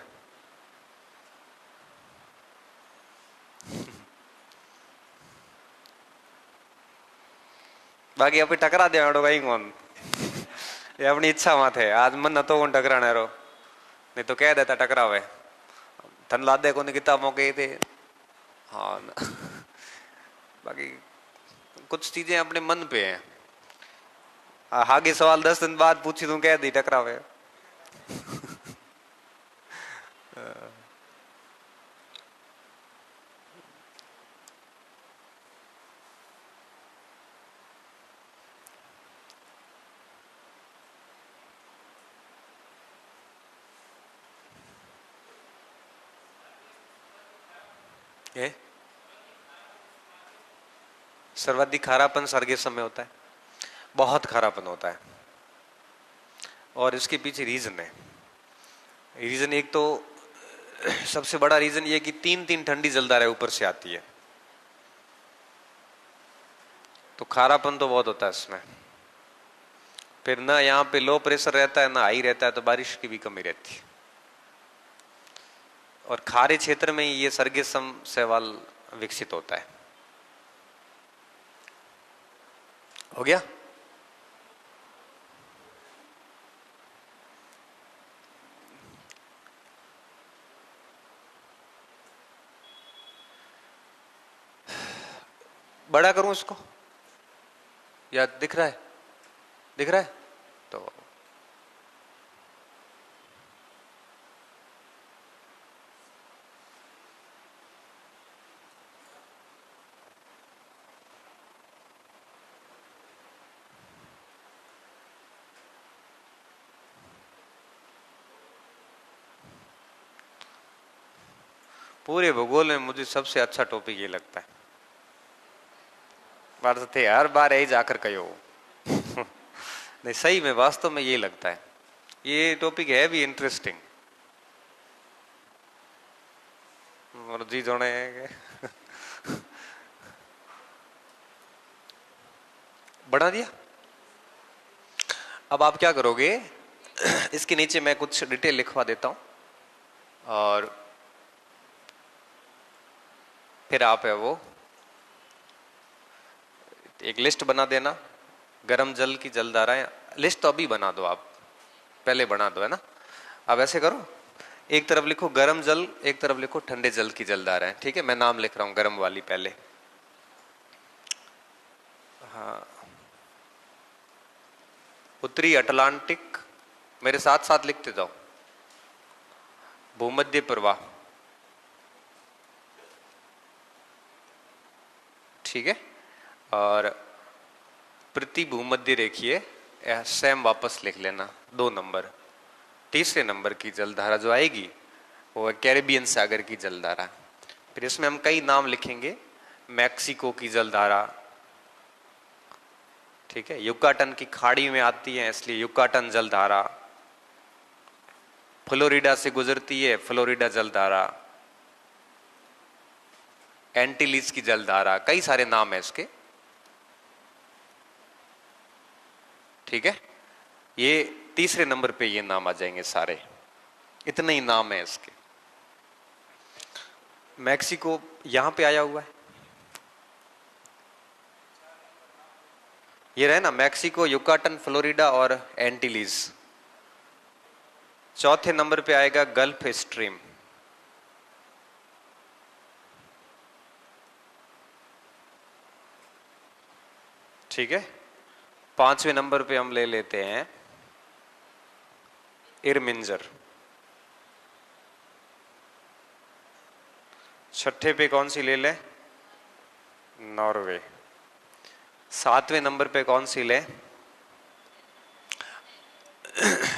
बाकी अभी टकरा दे भाई कौन, ये अपनी इच्छा मत है। आज मन तो कौन टकराने रो, नहीं तो कह देता टकरावे। धन लादे को किताब मौके थे। हाँ ना। बाकी कुछ चीजें अपने मन पे हैं। आगे सवाल 10 दिन बाद पूछी तू कह दी टकरावे। ये सर्वाधिक खारापन सर्गे समय होता है, बहुत खारापन होता है और इसके पीछे रीजन है। रीजन एक तो सबसे बड़ा रीजन ये कि 3-3 ठंडी जलधाराएं ऊपर से आती है, तो खारापन तो बहुत होता है इसमें। फिर ना यहाँ पे लो प्रेशर रहता है ना हाई रहता है, तो बारिश की भी कमी रहती है। और खारे क्षेत्र में ये सर्गेसम शैवाल विकसित होता है। हो गया? बड़ा करूं इसको या दिख रहा है? दिख रहा है तो पूरे भूगोल में मुझे सबसे अच्छा टॉपिक ये लगता है। बात थे हर बार यही जाकर कहो। नहीं सही में वास्तव में ये लगता है, ये टॉपिक है भी इंटरेस्टिंग। और जी जोड़े बढ़ा दिया। अब आप क्या करोगे, इसके नीचे मैं कुछ डिटेल लिखवा देता हूं और फिर आप है वो एक लिस्ट बना देना। गर्म जल की जलधाराएं, लिस्ट तो अभी बना दो, आप पहले बना दो, है ना। अब ऐसे करो, एक तरफ लिखो गर्म जल, एक तरफ लिखो ठंडे जल की जलधाराएं। ठीक है, मैं नाम लिख रहा हूं गर्म वाली पहले। हाँ, उत्तरी अटलांटिक, मेरे साथ साथ लिखते जाओ। भूमध्य प्रवाह, ठीक है। और प्रति भूमध्य रेखीय, सेम वापस लिख लेना 2 नंबर। तीसरे नंबर की जलधारा जो आएगी वो है कैरेबियन सागर की जलधारा। फिर इसमें हम कई नाम लिखेंगे, मैक्सिको की जलधारा, ठीक है, युकाटन की खाड़ी में आती है इसलिए युकाटन जलधारा, फ्लोरिडा से गुजरती है फ्लोरिडा जलधारा, एंटीलीज की जलधारा, कई सारे नाम है इसके, ठीक है। ये तीसरे नंबर पे ये नाम आ जाएंगे सारे, इतने ही नाम है इसके। मैक्सिको यहां पे आया हुआ है, ये रहे ना, मैक्सिको, युकाटन, फ्लोरिडा और एंटीलीज। चौथे नंबर पे आएगा गल्फ स्ट्रीम, ठीक है। पांचवें नंबर पे हम ले लेते हैं इरमिंजर। छठे पे कौन सी ले ले? नॉर्वे। सातवें नंबर पे कौन सी ले?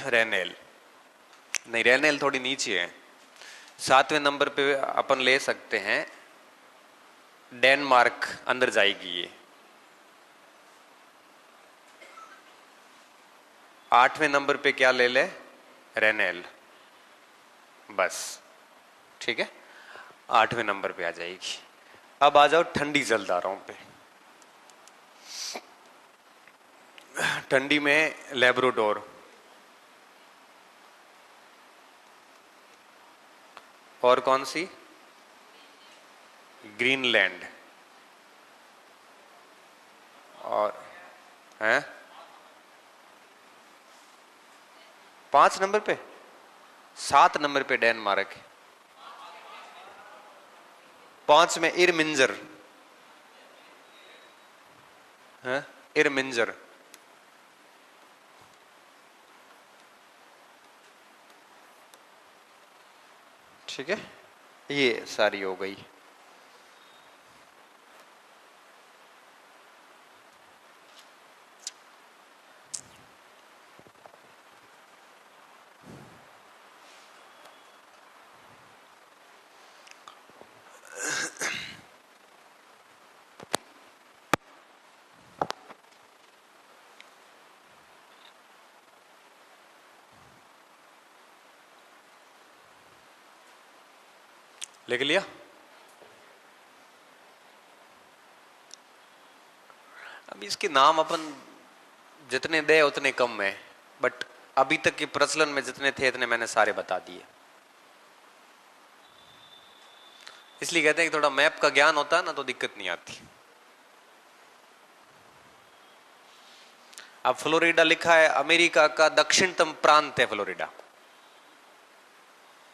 रेनेल। नहीं, रेनेल थोड़ी नीचे है। सातवें नंबर पे अपन ले सकते हैं डेनमार्क, अंदर जाएगी ये। आठवें नंबर पे क्या ले ले? रेनेल, बस, ठीक है, आठवें नंबर पे आ जाएगी। अब आ जाओ ठंडी जलधाराओं पे। ठंडी में लेब्राडोर, और कौन सी? ग्रीनलैंड, और हैं 5 नंबर पे, 7 नंबर पे डेनमार्क है, 5 में इरमिंजर है, इरमिंजर, ठीक है। ये सारी हो गई। लिख लिया? अब इसके नाम अपन जितने दे उतने कम है, बट अभी तक के प्रचलन में जितने थे इतने मैंने सारे बता दिए। इसलिए कहते हैं कि थोड़ा मैप का ज्ञान होता है ना तो दिक्कत नहीं आती। अब फ्लोरिडा लिखा है, अमेरिका का दक्षिणतम प्रांत है फ्लोरिडा,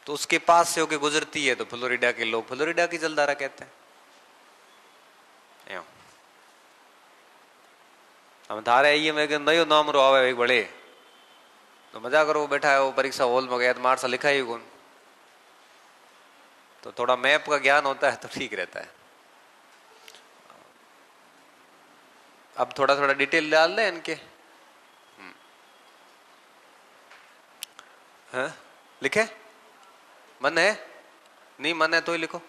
तो उसके पास से होके गुजरती है, तो फ्लोरिडा के लोग फ्लोरिडा की जलधारा कहते हैं। हम धारे ये मैं नयो नाम रो आवे एक बड़े तो मजा करो, बैठा है वो परीक्षा हॉल में गया तो मार सा लिखा ही कौन, तो थोड़ा मैप का ज्ञान होता है तो ठीक रहता है। अब थोड़ा थोड़ा डिटेल डाल दे इनके। हाँ? लिखे? मन है? नहीं मन है तो ही लिखो,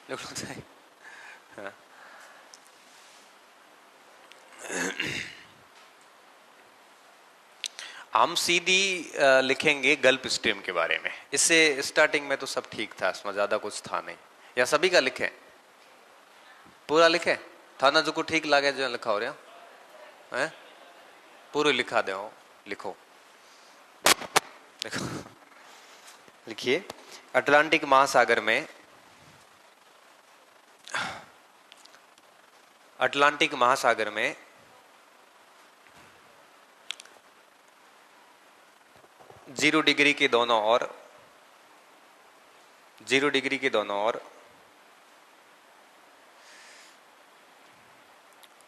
लिखो सही। हाँ। हम सीधी लिखेंगे गल्फ स्ट्रीम के बारे में। इससे स्टार्टिंग में तो सब ठीक था, इसमें ज्यादा कुछ था नहीं। या सभी का लिखे? पूरा लिखे? थाना जो को ठीक लगे जो लिखा हो रहा है पूरा लिखा दे। लिखो, लिखो, लिखिए। अटलांटिक महासागर में, अटलांटिक महासागर में 0 डिग्री के दोनों ओर, 0 डिग्री के दोनों ओर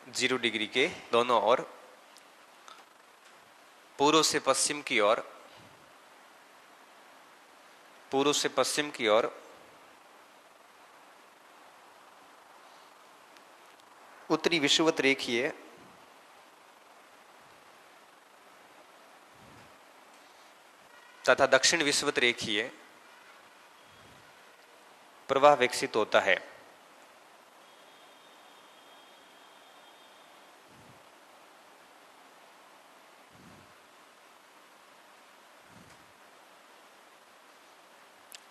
0 डिग्री के दोनों ओर, पूर्व से पश्चिम की ओर, पूर्व से पश्चिम की ओर उत्तरी विषुवत रेखीय तथा दक्षिण विषुवत रेखीय प्रवाह विकसित होता है।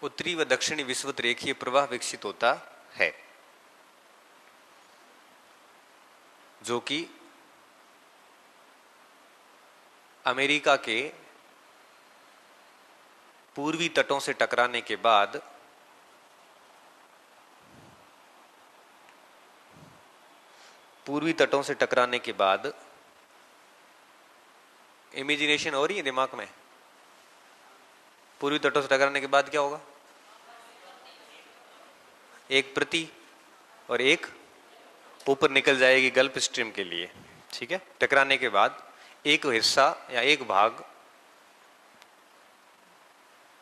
उत्तरी व दक्षिणी विषुवत रेखीय प्रवाह विकसित होता है, जो कि अमेरिका के पूर्वी तटों से टकराने के बाद इमेजिनेशन हो रही है दिमाग में? पूर्वी तटों से टकराने के बाद क्या होगा? एक प्रति और एक ऊपर निकल जाएगी गल्फ स्ट्रीम के लिए। ठीक है, टकराने के बाद एक हिस्सा या एक भाग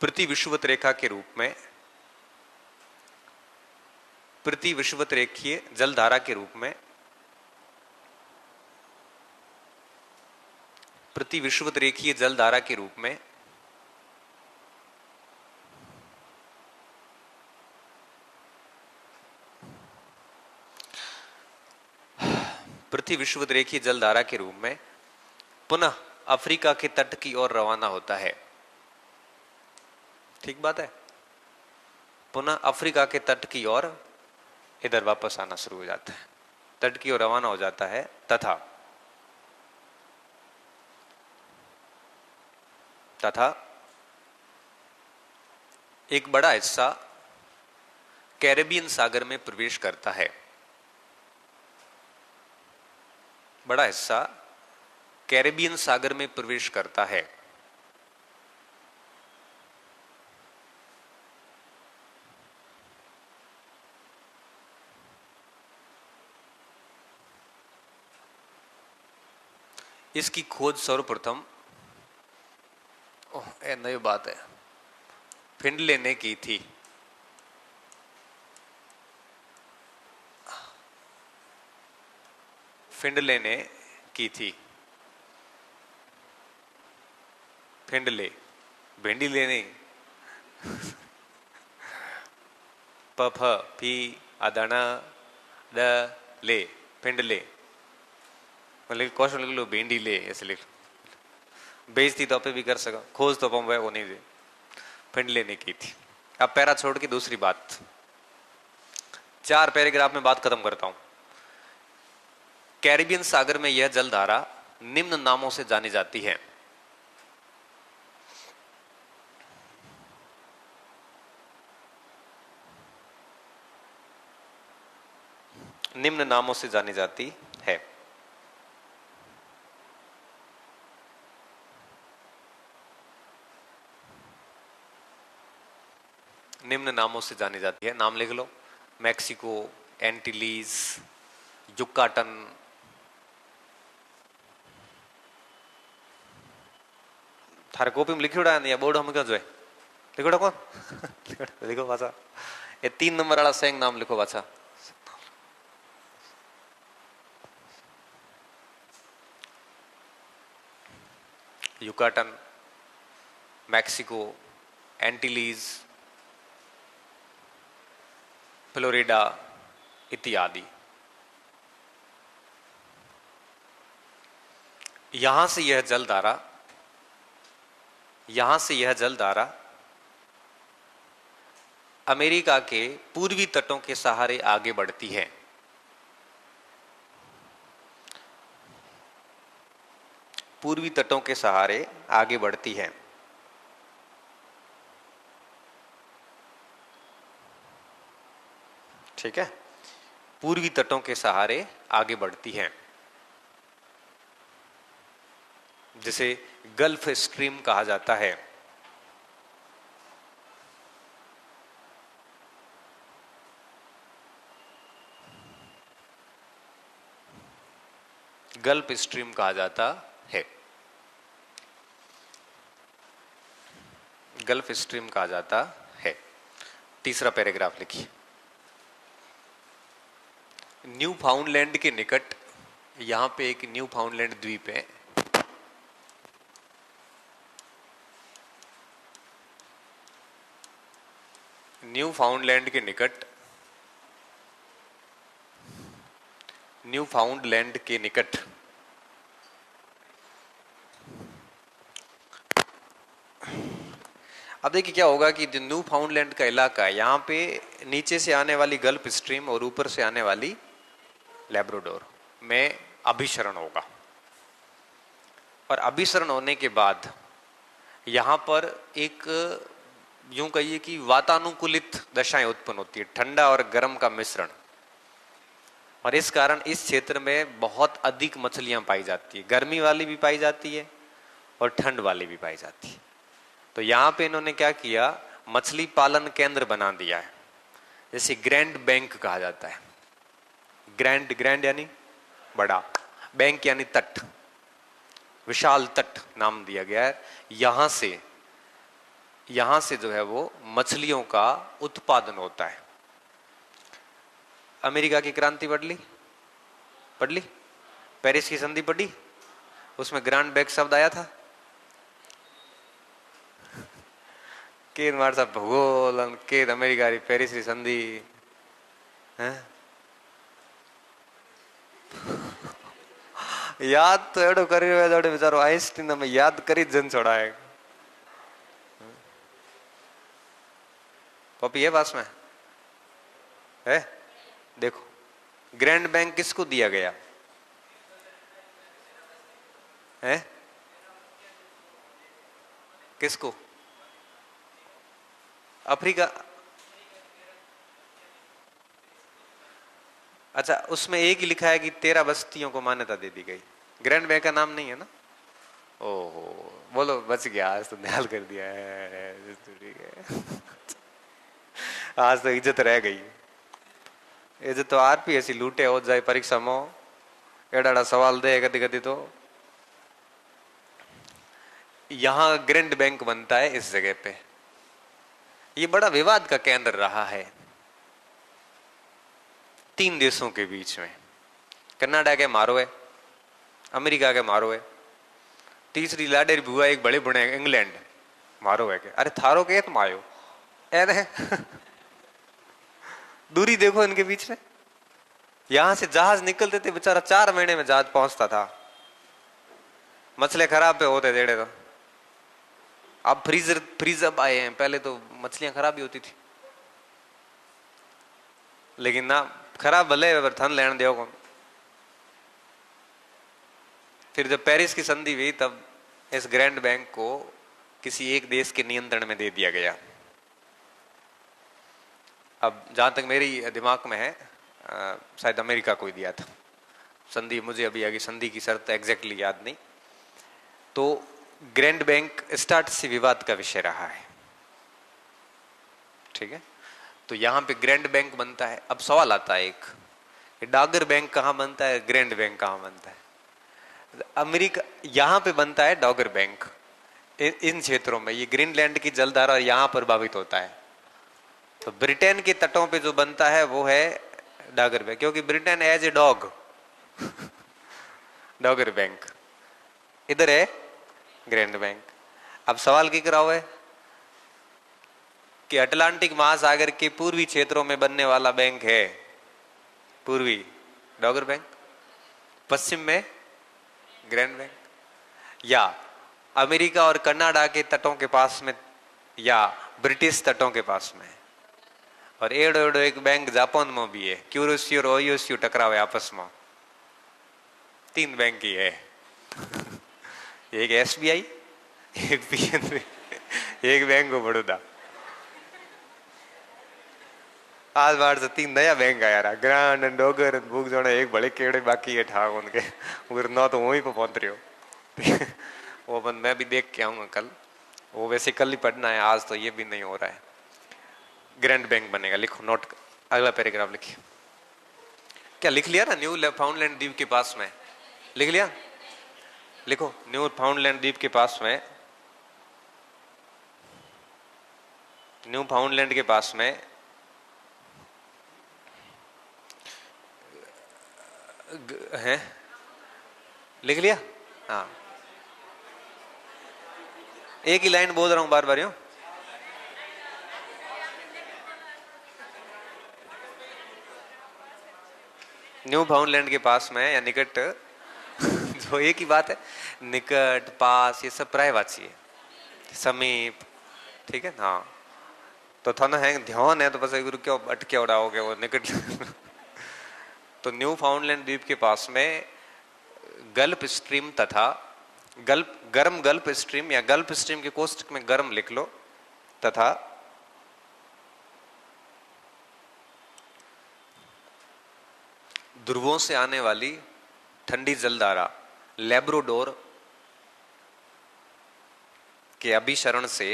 प्रति विषुवत रेखा के रूप में, प्रति विषुवत रेखीय जलधारा के रूप में, प्रति विषुवत रेखीय जलधारा के रूप में प्रति विषुवत रेखीय जलधारा के रूप में पुनः अफ्रीका के तट की ओर रवाना होता है। ठीक बात है? पुनः अफ्रीका के तट की ओर इधर वापस आना शुरू हो जाता है, तट की ओर रवाना हो जाता है, तथा एक बड़ा हिस्सा कैरेबियन सागर में प्रवेश करता है। बड़ा हिस्सा कैरेबियन सागर में प्रवेश करता है। इसकी खोज सर्वप्रथम नई बात है, फिंडले ने की थी। फिंडले ने की थी। फिंडले, भिंडी ले नहीं, प फ पी अदण ड ले, फिंडले। मतलब क्वेश्चन लिख लो भिंडी ले, ऐसे लिख लो। बेइज्जती तो पे भी कर सका, खोज तो पाऊंगा वो नहीं दे। फिंडले ने की थी। अब पैरा छोड़ के दूसरी बात, 4 पैराग्राफ में बात खत्म करता हूं। कैरिबियन सागर में यह जलधारा निम्न नामों से जानी जाती है। निम्न नामों से जानी जाती है। निम्न नामों से जानी जाती है, नाम लिख लो। मैक्सिको, एंटीलीज, युकाटन, थारे कॉपी में लिखियोड़ा है या बोर्ड हम क्या जो है लिखोड़ा कौन लिखो पाछा, ये 3 नंबर वाला सेंग नाम लिखो पाछा। युकाटन, मैक्सिको, एंटीलीज, फ्लोरिडा इत्यादि। यहां से यह जलधारा अमेरिका के पूर्वी तटों के सहारे आगे बढ़ती है। पूर्वी तटों के सहारे आगे बढ़ती है। ठीक है, पूर्वी तटों के सहारे आगे बढ़ती है, जिसे गल्फ स्ट्रीम कहा जाता है। गल्फ स्ट्रीम कहा जाता है। गल्फ स्ट्रीम कहा जाता है। तीसरा पैराग्राफ लिखिए। न्यू फाउंडलैंड के निकट, यहां पे एक न्यू फाउंडलैंड द्वीप है। न्यू फाउंडलैंड के निकट, न्यू फाउंडलैंड के निकट अब देखिए क्या होगा कि जो न्यू फाउंडलैंड का इलाका है, यहां पे नीचे से आने वाली गल्फ स्ट्रीम और ऊपर से आने वाली लैब्राडोर में अभिसरण होगा। और अभिसरण होने के बाद यहां पर एक, यूं कहिए कि वातानुकूलित दशाएं उत्पन्न होती है, ठंडा और गर्म का मिश्रण। और इस कारण इस क्षेत्र में बहुत अधिक मछलियां पाई जाती है, गर्मी वाली भी पाई जाती है और ठंड वाली भी पाई जाती है। तो यहां पे इन्होंने क्या किया, मछली पालन केंद्र बना दिया है, जैसे ग्रैंड बैंक कहा जाता है। ग्रैंड, ग्रैंड यानी बड़ा, बैंक यानी तट, विशाल तट नाम दिया गया है। यहां से जो है वो मछलियों का उत्पादन होता है। अमेरिका की क्रांति पढ़ ली, पेरिस की संधि पढ़ी, उसमें ग्रांड बैंक शब्द आया था। के मार साहब भूगोल के अमेरिका री पेरिस की संधि है याद तो एडो करी जोड़े बेचारो आइंस्टीन में याद करी जन छोड़ाए। कॉपी है पास में है, देखो ग्रैंड बैंक किसको दिया गया है, किसको? अफ्रीका। अच्छा, उसमें एक ही लिखा है कि 13 बस्तियों को मान्यता दे दी गई, ग्रैंड बैंक का नाम नहीं है ना। ओहो, बोलो बच गया, आज तो ध्यान कर दिया है, ठीक है। आज तो इज्जत रह गई। इज्जत तो आरपी ऐसी लूटे हो जाए परीक्षा में, एड़ा सवाल दे कदी कदी तो। यहां ग्रैंड बैंक बनता है इस जगह पे। ये बड़ा विवाद का केंद्र रहा है 3 देशों के बीच में, कनाडा के मारो है, अमेरिका के मारो है, तीसरी लाडेर बुआ एक बड़े बड़े इंग्लैंड मारो है के। अरे थारो के तुम आयो ऐने दूरी देखो इनके बीच में। यहां से जहाज निकलते थे बेचारा 4 महीने में जहाज पहुंचता था, मछले खराब पे होते थे तो। अब फ्रीज अब आए हैं, पहले तो मछलियां खराब ही होती थी, लेकिन ना खराब भले थन लेने दो कौन। फिर जब पेरिस की संधि हुई तब इस ग्रैंड बैंक को किसी एक देश के नियंत्रण में दे दिया गया। अब जहां तक मेरी दिमाग में है, शायद अमेरिका को ही दिया था संधि, मुझे अभी आगे संधि की शर्त एग्जैक्टली याद नहीं। तो ग्रैंड बैंक स्टार्ट से विवाद का विषय रहा है, ठीक है। तो यहां पे ग्रैंड बैंक बनता है। अब सवाल आता है एक, डागर बैंक कहां बनता है, ग्रैंड बैंक कहां बनता है? अमेरिका यहां पे बनता है डॉगर बैंक, इन क्षेत्रों में। ये ग्रीनलैंड की जलधारा यहां प्रभावित होता है। तो ब्रिटेन के तटों पे जो बनता है वो है डॉगर बैंक, क्योंकि Britain as a dog Dogger bank. इधर है ग्रैंड बैंक। अब सवाल की कराओ है कि अटलांटिक महासागर के पूर्वी क्षेत्रों में बनने वाला बैंक है पूर्वी डॉगर बैंक, पश्चिम में ग्रैंड बैंक, या अमेरिका और कनाडा के तटों के पास में, या ब्रिटिश तटों के पास में। और एड़ो एड़ो एक बैंक जापान में भी है, क्यूरोसियो और ओयोसियो टकराव है आपस में। 3 बैंक ही है एक एसबीआई, एक पीएनबी, एक बैंक ऑफ बड़ौदा। आज बार से 3 नया बैंक आया रहा, ग्रांड एंड डॉगर बुक जोड़े एक बड़े केड़े बाकी है ठाक उनके उधर ना, तो वहीं पर पहुंच रहे हो वो बंद मैं भी देख के आऊंगा कल, वो वैसे कल ही पढ़ना है, आज तो ये भी नहीं हो रहा है। ग्रैंड बैंक बनेगा, लिखो नोट, अगला पैराग्राफ लिखिए। क्या लिख लिया ना, न्यू फाउंडलैंड द्वीप के पास में लिख लिया? लिखो, न्यू फाउंडलैंड द्वीप के पास में, न्यू फाउंडलैंड के पास में है। लिख लिया? हाँ, एक ही लाइन बोल रहा हूं बार बार यूं। न्यू फाउंडलैंड के पास में या निकट जो एक ही बात है, निकट, पास, ये सब पर्यायवाची है, समीप, ठीक है। हाँ, तो था ना है ध्यान है तो बस गुरु क्यों अटके उड़ाओगे वो निकट तो न्यू फाउंडलैंड द्वीप के पास में गल्फ स्ट्रीम तथा गर्म गल्फ स्ट्रीम या गल्फ स्ट्रीम के कोष्टक में गर्म लिख लो, तथा ध्रुवों से आने वाली ठंडी जलधारा लेब्राडोर के अभिसरण से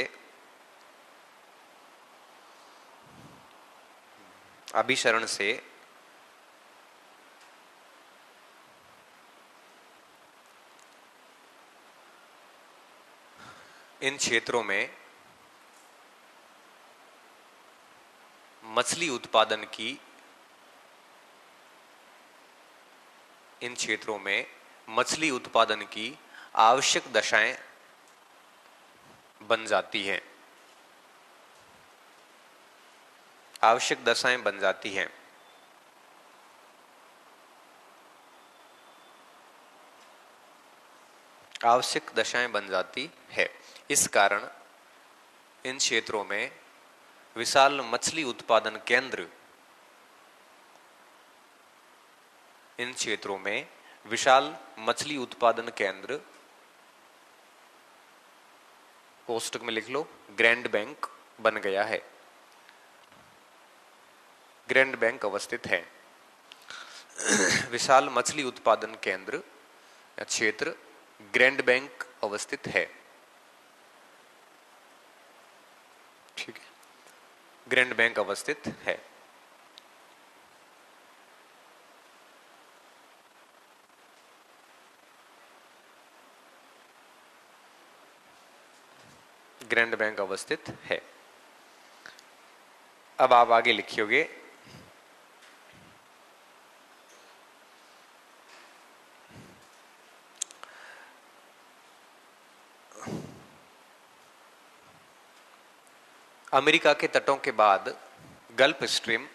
इन क्षेत्रों में मछली उत्पादन की आवश्यक दशाएं बन जाती हैं। आवश्यक दशाएं बन जाती हैं। आवश्यक दशाएं बन जाती है। इस कारण इन क्षेत्रों में विशाल मछली उत्पादन केंद्र कोष्टक में लिख लो ग्रैंड बैंक बन गया है, ग्रैंड बैंक अवस्थित है। विशाल मछली उत्पादन केंद्र या क्षेत्र ग्रैंड बैंक अवस्थित है, ठीक है, ग्रैंड बैंक अवस्थित है। ग्रैंड बैंक अवस्थित है। अब आप आगे लिखियोगे अमेरिका के तटों के बाद गल्फ स्ट्रीम,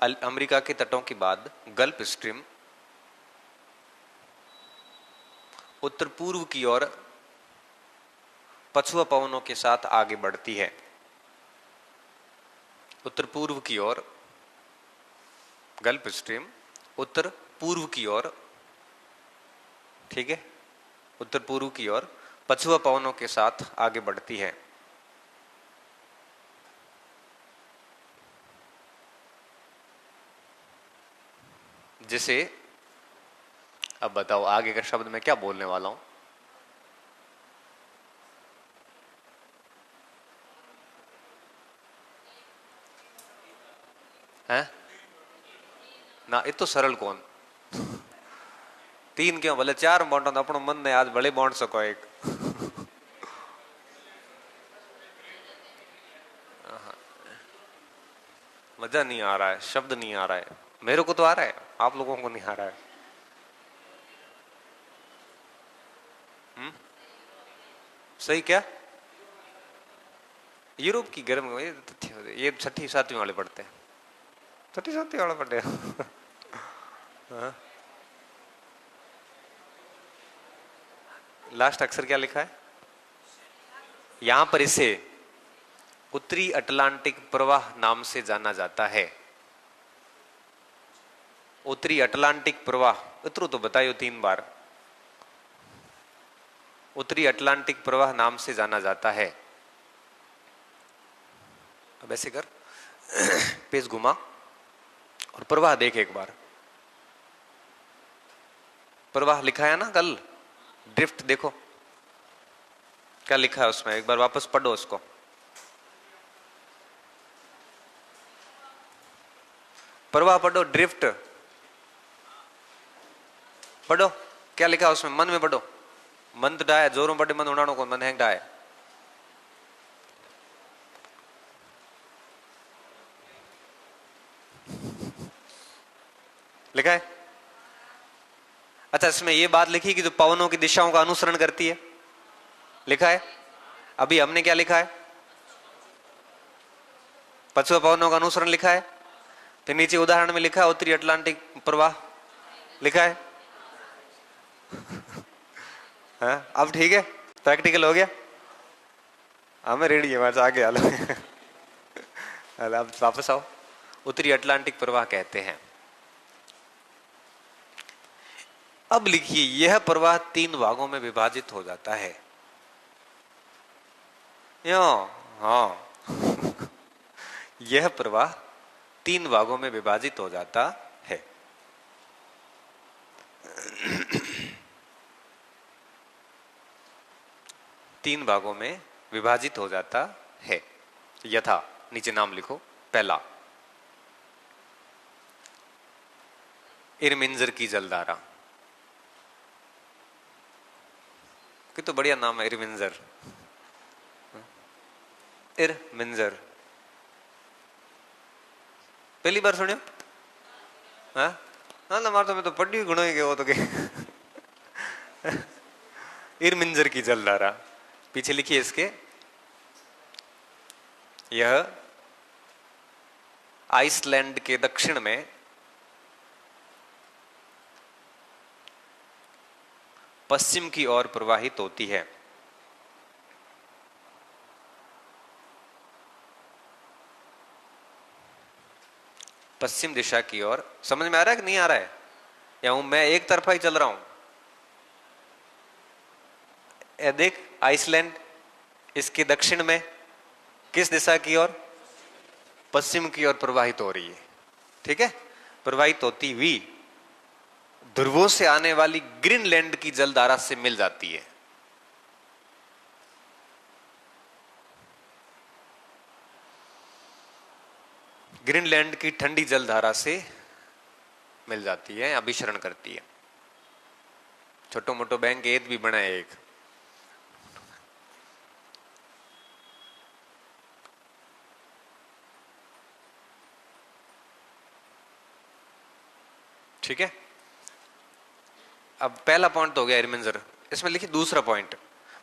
अमेरिका के तटों के बाद गल्फ स्ट्रीम उत्तर पूर्व की ओर पछुआ पवनों के साथ आगे बढ़ती है। उत्तर पूर्व की ओर गल्फ स्ट्रीम उत्तर पूर्व की ओर, ठीक है, उत्तर पूर्व की ओर पछुआ पवनों के साथ आगे बढ़ती है। जिसे अब बताओ आगे का शब्द मैं क्या बोलने वाला हूं। है ना, ये तो सरल कौन 3 क्यों भले 4 बांटो तो अपनो मन ने आज भले बांट सको एक मजा नहीं आ रहा है, शब्द नहीं आ रहा है, मेरे को तो आ रहा है, आप लोगों को नहीं आ रहा है। सही क्या? यूरोप की गर्म ये 6ठी 7वीं वाले पढ़ते हैं, 6ठी 7वीं वाले पढ़ते हैं लास्ट अक्षर क्या लिखा है यहां पर? इसे उत्तरी अटलांटिक प्रवाह नाम से जाना जाता है। उत्तरी अटलांटिक प्रवाह, इतना तो बताइयो 3 बार। उत्तरी अटलांटिक प्रवाह नाम से जाना जाता है। अब ऐसे कर पेज घुमा और प्रवाह देख एक बार। प्रवाह लिखा है ना कल, ड्रिफ्ट देखो क्या लिखा है उसमें, एक बार वापस पढ़ो उसको। प्रवाह पढ़ो, ड्रिफ्ट पढ़ो क्या लिखा है उसमें, मन में पढ़ो। मंद डाय जोरों पढ़े मन उड़ानो को मन हैंग डाय। लिखा है। अच्छा इसमें ये बात लिखी कि जो पवनों की दिशाओं का अनुसरण करती है, लिखा है। अभी हमने क्या लिखा है, पछुआ पवनों का अनुसरण लिखा है। फिर नीचे उदाहरण में लिखा है उत्तरी अटलांटिक प्रवाह, लिखा है। हाँ अब ठीक है, प्रैक्टिकल हो गया। हमें रेडी है वहां से आगे हाल। अब वापस आओ। उत्तरी अटलांटिक प्रवाह कहते हैं। अब लिखिए यह प्रवाह 3 भागों में विभाजित हो जाता है। हाँ यह प्रवाह 3 भागों में विभाजित हो जाता है। 3 भागों में विभाजित हो जाता है। यथा, नीचे नाम लिखो। पहला, इरमिंजर की जलधारा। कि तो बढ़िया नाम है इरमिंजर। इरमिंजर पहली बार सुनियो? हाँ ना मार तो मैं तो पढ़ी हुई गुणों ही गया वो तो के। इरमिंजर की जलधारा, पीछे लिखिए इसके, यह आइसलैंड के दक्षिण में पश्चिम की ओर प्रवाहित होती है। पश्चिम दिशा की ओर। समझ में आ रहा है कि नहीं आ रहा है, या हूं मैं एक तरफा ही चल रहा हूं? देख आइसलैंड इसके दक्षिण में किस दिशा की ओर? पश्चिम की ओर प्रवाहित हो रही है। ठीक है, प्रवाहित होती हुई ध्रुवों से आने वाली ग्रीनलैंड की जलधारा से मिल जाती है। ग्रीनलैंड की ठंडी जलधारा से मिल जाती है, अभिसरण करती है। छोटो मोटो बैंक एद भी बना है एक। ठीक है, अब पहला पॉइंट तो हो गया इरमिंजर। इसमें लिखिए दूसरा पॉइंट,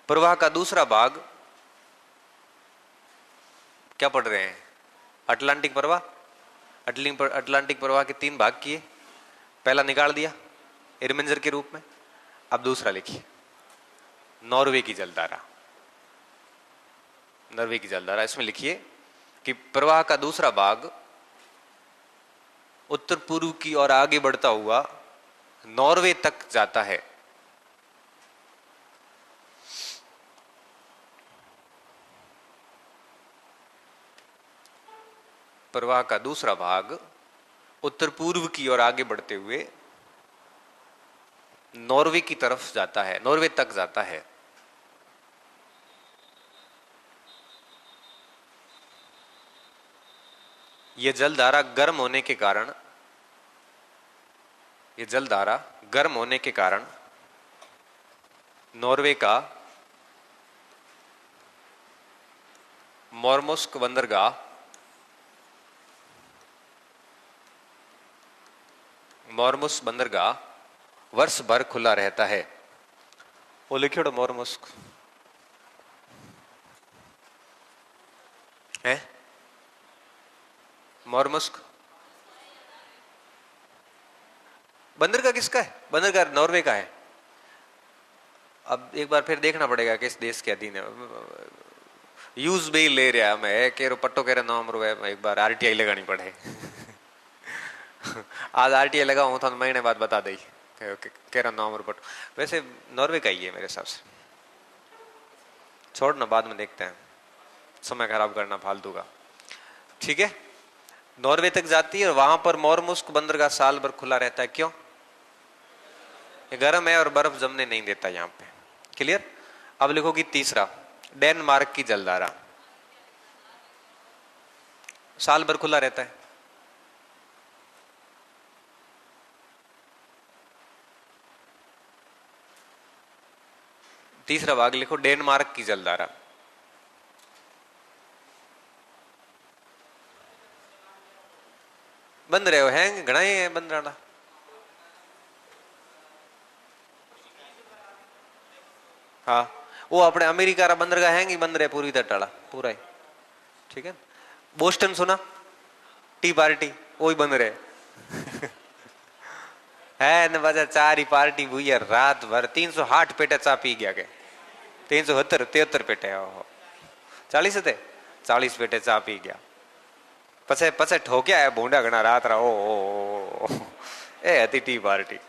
प्रवाह का दूसरा भाग। क्या पढ़ रहे हैं? अटलांटिक प्रवाह। अटलांटिक प्रवाह के 3 भाग किए, पहला निकाल दिया इरमिंजर के रूप में। अब दूसरा लिखिए, नॉर्वे की जलधारा। नॉर्वे की जलधारा, इसमें लिखिए कि प्रवाह का दूसरा भाग उत्तर पूर्व की ओर आगे बढ़ता हुआ नॉर्वे तक जाता है। प्रवाह का दूसरा भाग उत्तर पूर्व की ओर आगे बढ़ते हुए नॉर्वे की तरफ जाता है, नॉर्वे तक जाता है। यह जलधारा गर्म होने के कारण, यह जलधारा गर्म होने के कारण नॉर्वे का मोरमुस्क बंदरगाह, मोरमुस्क बंदरगाह वर्ष भर खुला रहता है। वो लिखियो मोरमुस्क है। मोरमुस्क बंदरगाह किसका है? बंदरगाह नॉर्वे का है। अब एक बार फिर देखना पड़ेगा किस देश के अधीन है। यूज भी ले रहा मैं के पट्टो कह रहा नाम रो है, एक बार आरटीआई लगानी पड़े। आज आरटीआई लगा हूं तो महीने बाद बता दी कह रहा नाम और पट्टो। वैसे नॉर्वे का ही है मेरे हिसाब से। छोड़ना, बाद में देखते हैं, समय खराब करना फालतू का। ठीक है, नॉर्वे तक जाती है और वहां पर मोरमुस्क बंदरगाह साल भर खुला रहता है। क्यों? ये गर्म है और बर्फ जमने नहीं देता यहां पे। क्लियर? अब लिखो कि तीसरा, डेनमार्क की जलधारा साल भर खुला रहता है। तीसरा भाग लिखो डेनमार्क की जलधारा। बंद रहे हो, हैंग घना ही है बंद रहना। हाँ, वो अपने अमेरिका रा बंदरगाह हैंग ही बंद रहे पूरी तरह पूरा ही। ठीक है, बोस्टन सुना, टी पार्टी वो ही बंद रहे है न बजा चार ही पार्टी हुई है रात भर 360 पेटे चा पी गया के 373 पेटे 40 थे 40 पेटे चा पी गया पछे पछे ठोक्या है भूंडा घना रात रा ओ ए हती टी पार्टी।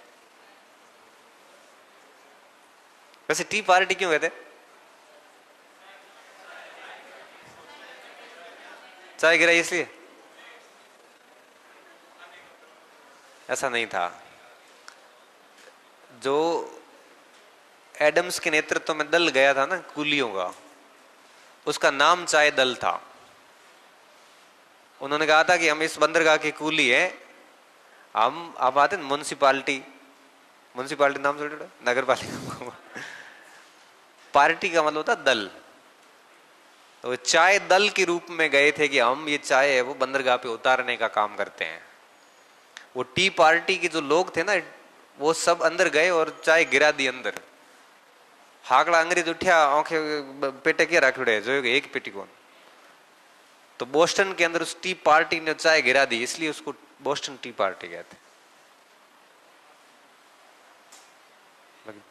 वैसे टी पार्टी क्यों कहते? चाय गिराई इसलिए? ऐसा नहीं था। जो एडम्स के नेतृत्व में दल गया था ना कूलियों का, उसका नाम चाय दल था। उन्होंने कहा था कि हम इस बंदरगाह के कूली हैं, हम आप आते हैं म्यूनिसिपालिटी, म्यूनिसिपालिटी नाम सुन, नगर पालिका पार्टी का मतलब होता दल। तो चाय दल के रूप में गए थे कि हम ये चाय है वो बंदरगाह पे उतारने का काम करते हैं। वो टी पार्टी के जो लोग थे ना, वो सब अंदर गए और चाय गिरा दी अंदर। हाकड़ा अंग्रेज उठ्या, आंखें पेटे क्या रखड़े जो एक पेटी कौन। तो बोस्टन के अंदर उस टी पार्टी ने चाय गिरा दी, इसलिए उसको बोस्टन टी पार्टी कहते।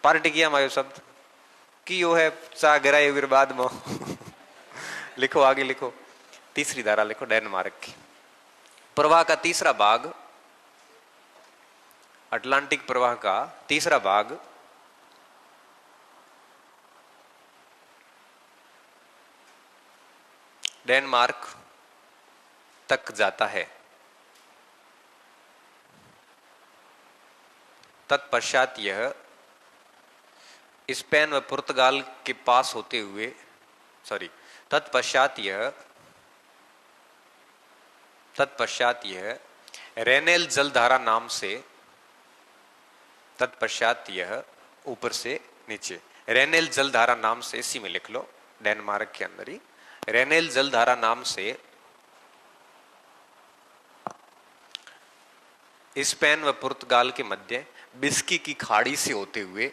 पार्टी किया मायो शब्द की वो है चाय गिराई फिर बाद में लिखो आगे लिखो, तीसरी धारा लिखो डेनमार्क की। प्रवाह का तीसरा भाग, अटलांटिक प्रवाह का तीसरा भाग डेनमार्क तक जाता है। तत्पश्चात यह स्पेन व पुर्तगाल के पास होते हुए तत्पश्चात यह रेनेल जलधारा नाम से, तत्पश्चात यह ऊपर से नीचे रेनेल जलधारा नाम से, इसी में लिख लो डेनमार्क के अंदर ही रेनेल जलधारा नाम से स्पेन व पुर्तगाल के मध्य बिस्की की खाड़ी से होते हुए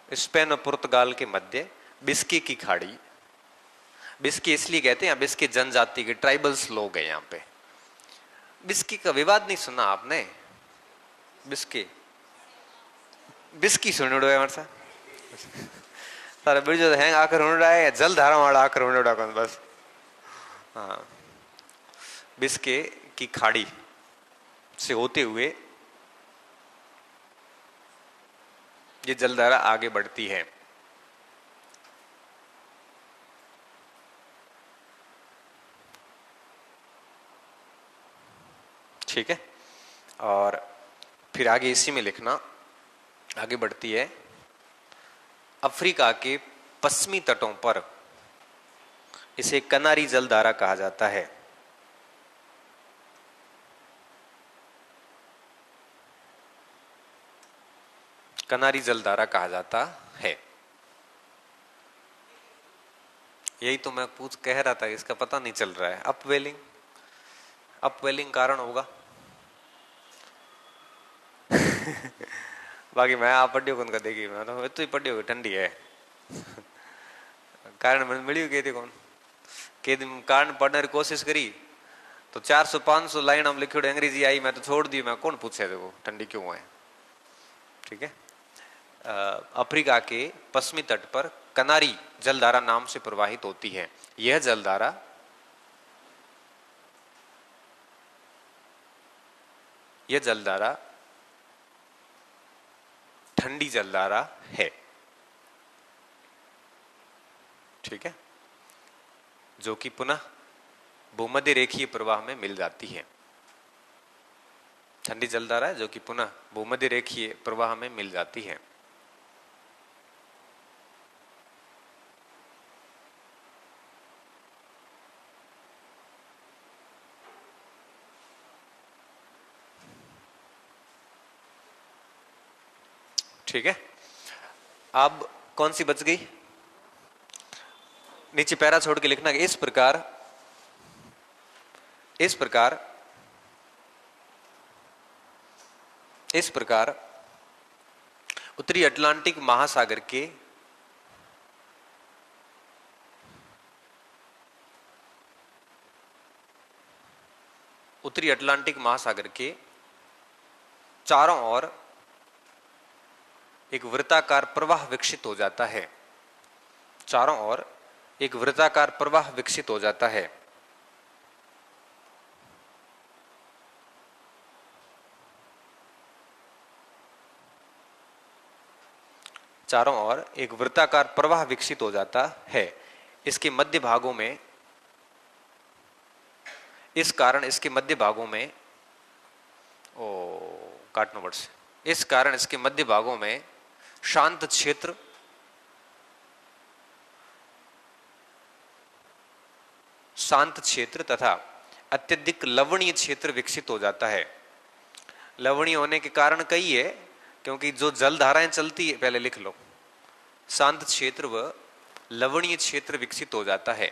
स्पेन और पुर्तगाल के मध्य बिस्की की खाड़ी। बिस्की इसलिए कहते हैं, बिस्की जनजाति के ट्राइबल्स लोग हैं यहाँ पे। बिस्की का विवाद नहीं सुना आपने? बिस्की सुन है हमारे सारे बिरजो हैंग आकर होने रहा है, जल धारा वाला आकर होने रहा कौन बस। हाँ, बिस्के की खाड़ी से होते हुए ये जलधारा आगे बढ़ती है। ठीक है, और फिर आगे इसी में लिखना, आगे बढ़ती है अफ्रीका के पश्चिमी तटों पर। इसे कनारी जलधारा कहा जाता है। कनारी जलधारा कहा जाता है। यही तो मैं कह रहा था, इसका पता नहीं चल रहा है। अपवेलिंग कारण होगा बाकी मैं आप पढ़ियो कौन का देखी, मैं तो ही पढ़ियो ठंडी है कारण मैंने मिली गई थी कौन के दिन कारण पढ़ने की कोशिश करी तो 400-500 लाइन हम लिखी अंग्रेजी आई, मैं तो छोड़ दी, मैं कौन पूछे थे वो ठंडी क्यों है। ठीक है, अफ्रीका के पश्चिमी तट पर कनारी जलधारा नाम से प्रवाहित होती है। यह जलधारा ठंडी जलधारा है। ठीक है, जो कि पुनः भूमध्य रेखीय प्रवाह में मिल जाती है। ठंडी जलधारा है जो कि पुनः भूमध्य रेखीय प्रवाह में मिल जाती है। ठीक है, अब कौन सी बच गई? नीचे पैरा छोड़ के लिखना इस प्रकार इस प्रकार इस प्रकार उत्तरी अटलांटिक महासागर के उत्तरी अटलांटिक महासागर के चारों ओर एक वृत्ताकार प्रवाह विकसित हो जाता है। चारों ओर एक वृत्ताकार प्रवाह विकसित हो जाता है। चारों ओर एक वृत्ताकार प्रवाह विकसित हो जाता है। इसके मध्य भागों में इस कारण इसके मध्य भागों में काटनो वर्ड से इस कारण इसके मध्य भागों में शांत क्षेत्र तथा अत्यधिक लवणीय क्षेत्र विकसित हो जाता है। लवणीय होने के कारण कई है, क्योंकि जो जल धाराएं चलती है, पहले लिख लो, शांत क्षेत्र व लवणीय क्षेत्र विकसित हो जाता है।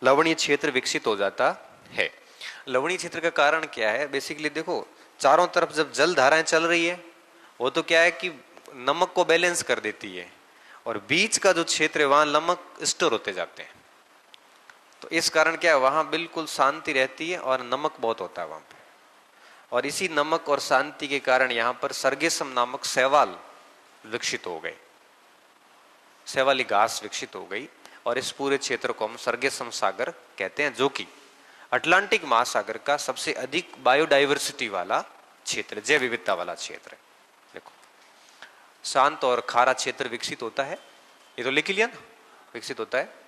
लवणीय क्षेत्र विकसित हो जाता है। लवणीय क्षेत्र का कारण क्या है? बेसिकली देखो, चारों तरफ जब जल धाराएं चल रही है, वो तो क्या है कि नमक को बैलेंस कर देती है, और बीच का जो क्षेत्र है वहां नमक स्टोर होते जाते हैं। तो इस कारण क्या है, वहां बिल्कुल शांति रहती है और नमक बहुत होता है वहां पे। और इसी नमक और शांति के कारण यहां पर सर्गेसम नामक शैवाल विकसित हो गए, शैवाली घास विकसित हो गई, और इस पूरे क्षेत्र को हम सर्गेसम सागर कहते हैं, जो कि अटलांटिक महासागर का सबसे अधिक बायोडाइवर्सिटी वाला क्षेत्र, जैव विविधता वाला क्षेत्र है। देखो, शांत और खारा क्षेत्र विकसित होता है, ये तो लिख लिया ना, विकसित होता है।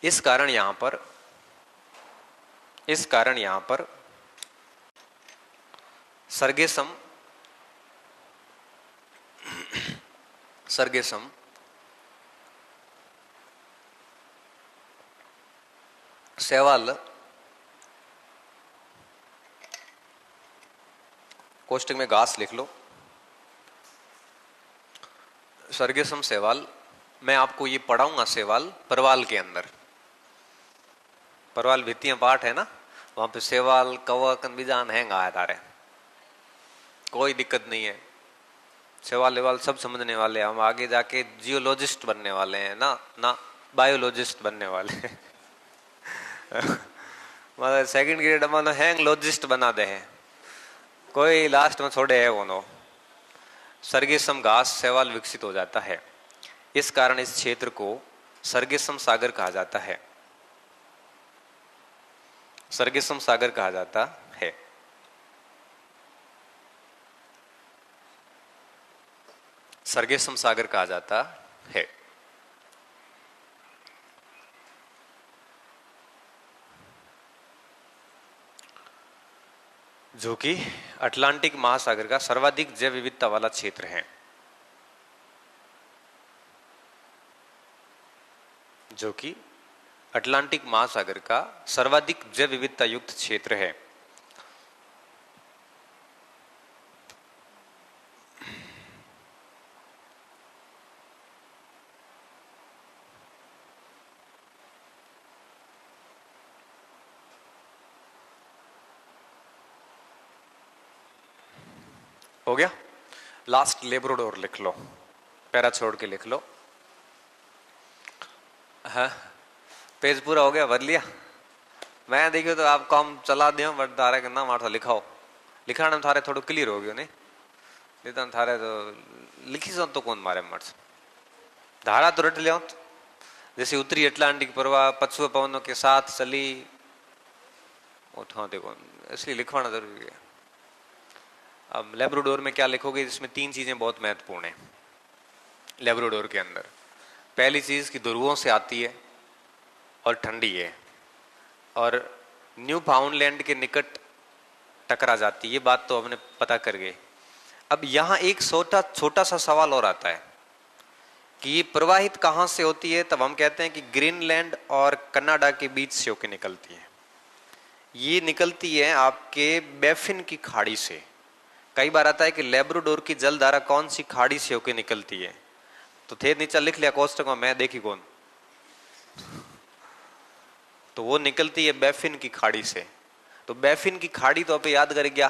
इस कारण यहां पर सर्गेसम शैवाल कोष्टक में घास लिख लो, सर्गेसम शैवाल। मैं आपको ये पढ़ाऊंगा शैवाल परवाल के अंदर, परवाल भित्तियां पाठ है ना, वहां पे शैवाल कवक बीजान हैंग आया तारे, कोई दिक्कत नहीं है। शैवाल वेवाल सब समझने वाले, हम आगे जाके जियोलॉजिस्ट बनने वाले हैं ना बायोलॉजिस्ट बनने वाले हैं। मतलब सेकंड ग्रेड में हैंग लॉजिस्ट बना दे हैं, कोई लास्ट में छोड़े है वो नो। सर्गेसम घास शैवाल विकसित हो जाता है। इस कारण इस क्षेत्र को सर्गेसम सागर कहा जाता है, सर्गेसम सागर कहा जाता है। सर्गेसम सागर कहा जाता है, जो कि अटलांटिक महासागर का सर्वाधिक जैव विविधता वाला क्षेत्र है, जो कि अटलांटिक महासागर का सर्वाधिक जैव विविधता युक्त क्षेत्र है। हो गया? लास्ट लेब्राडोर लिख लो, पैरा छोड़ के लिख लो। हाँ, पेज पूरा हो गया, भर लिया। मैं देखियो तो आप काम चला दियो, बट थारे के नाम आठो लिखाओ, लिखाने में थारे थोड़ा क्लियर हो गयो, नहीं तो थारे तो लिखी सो तो कौन मारे मर्ज धारा तो रट लिया। जैसे उत्तरी अटलांटिक प्रवाह पछुए पवनों के साथ चली, उठा देखो, इसलिए लिखवाना जरूरी है। अब लेब्राडोर में क्या लिखोगे? इसमें तीन चीजें बहुत महत्वपूर्ण है लेब्राडोर के अंदर। पहली चीज कि ध्रुवों से आती है और ठंडी है, और न्यू फाउंडलैंड के निकट टकरा जाती है, ये बात तो हमने पता कर गए। अब यहां एक छोटा सा सवाल और आता है कि ये प्रवाहित कहां से होती है, तब हम कहते हैं कि ग्रीनलैंड और कनाडा के बीच से होकर निकलती है। ये निकलती है आपके बैफिन की खाड़ी से। कई बार आता है कि लेब्राडोर की जलधारा कौन सी खाड़ी से होकर निकलती है, तो थे नीचे लिख लिया कोष्टक में, मैं देखी कौन, तो वो निकलती है बैफिन की खाड़ी से। तो बैफिन की खाड़ी तो आप याद कर गया,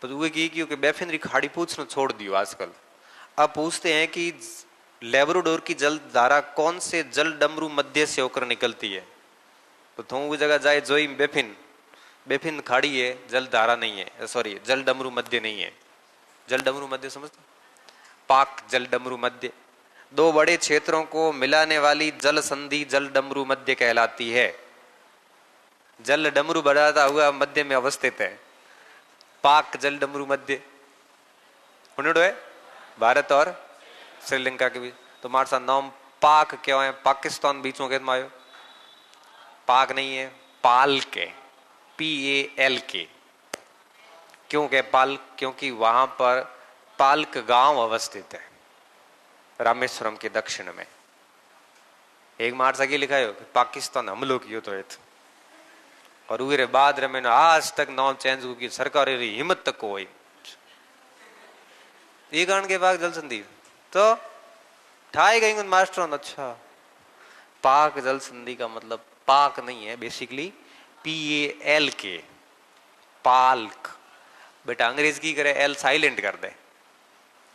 पर वो की बैफिन की खाड़ी पूछना छोड़ दियो आजकल। अब पूछते हैं कि लेब्राडोर की जलधारा कौन से जल डमरू मध्य से होकर निकलती है, तो तुम वो जगह जाए जोई बैफिन, बैफिन खाड़ी है, जलधारा नहीं है, सॉरी जल डमरू मध्य नहीं है। जल डमरू मध्य समझते, पाक जल डमरू मध्य, दो बड़े क्षेत्रों को मिलाने वाली जल संधि जल डमरू मध्य कहलाती है। जल डमरू बढ़ाता हुआ मध्य में अवस्थित है, पाक जल डमरू मध्य है भारत और श्रीलंका के बीच। तो मार सा नाम पाक क्यों है, पाकिस्तान बीच में आयो, पाक नहीं है, पाल के, PAL के। क्यों के पाल, क्योंकि वहां पर पाल्क गांव अवस्थित है रामेश्वरम के दक्षिण में। एक मार सा लिखा है कि पाकिस्तान हमलो कियो तो और उरे बाद मैंने आज तक नाम चेंज हो की सरकार हिम्मत तक को ये कारण के पाक जल संधि तो ठाए गई मास्टरों। अच्छा, पाक जल संधि का मतलब पाक नहीं है, बेसिकली PAL के, पाल्क। बेटा अंग्रेज की करे एल साइलेंट कर दे,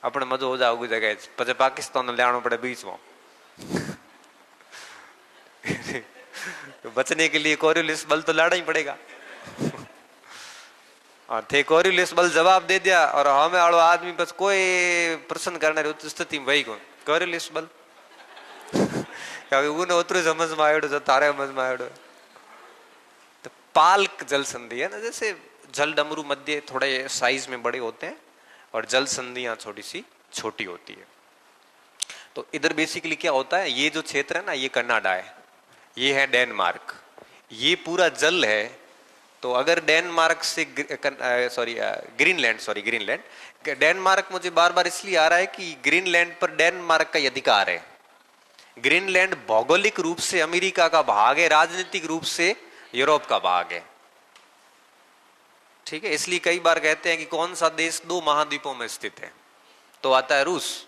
अपने मजो हो जाओगी जगह, पचे पाकिस्तान ले आना पड़े बीच में। तो बचने के लिए कोरियोलिस बल तो लाना ही पड़ेगा। और थे कोरियोलिस बल जवाब दे दिया और हमें आड़ो आदमी बस कोई प्रश्न करने स्थिति में वही को कोरियोलिस बल उन्हें उतरे समझ में आयो जो तारे समझ में आयो। तो पाल्क जल संधि है ना, जैसे जल डमरू मध्य थोड़े साइज में बड़े होते हैं और जल संधियां थोड़ी सी छोटी होती है। तो इधर बेसिकली क्या होता है, ये जो क्षेत्र है ना, ये कनाडा है, ये है डेनमार्क, ये पूरा जल है। तो अगर डेनमार्क से ग्रीनलैंड, डेनमार्क मुझे बार बार इसलिए आ रहा है कि ग्रीनलैंड पर डेनमार्क का अधिकार है। ग्रीनलैंड भौगोलिक रूप से अमेरिका का भाग है, राजनीतिक रूप से यूरोप का भाग है। ठीक है, इसलिए कई बार कहते हैं कि कौन सा देश दो महाद्वीपों में स्थित है, तो आता है रूस।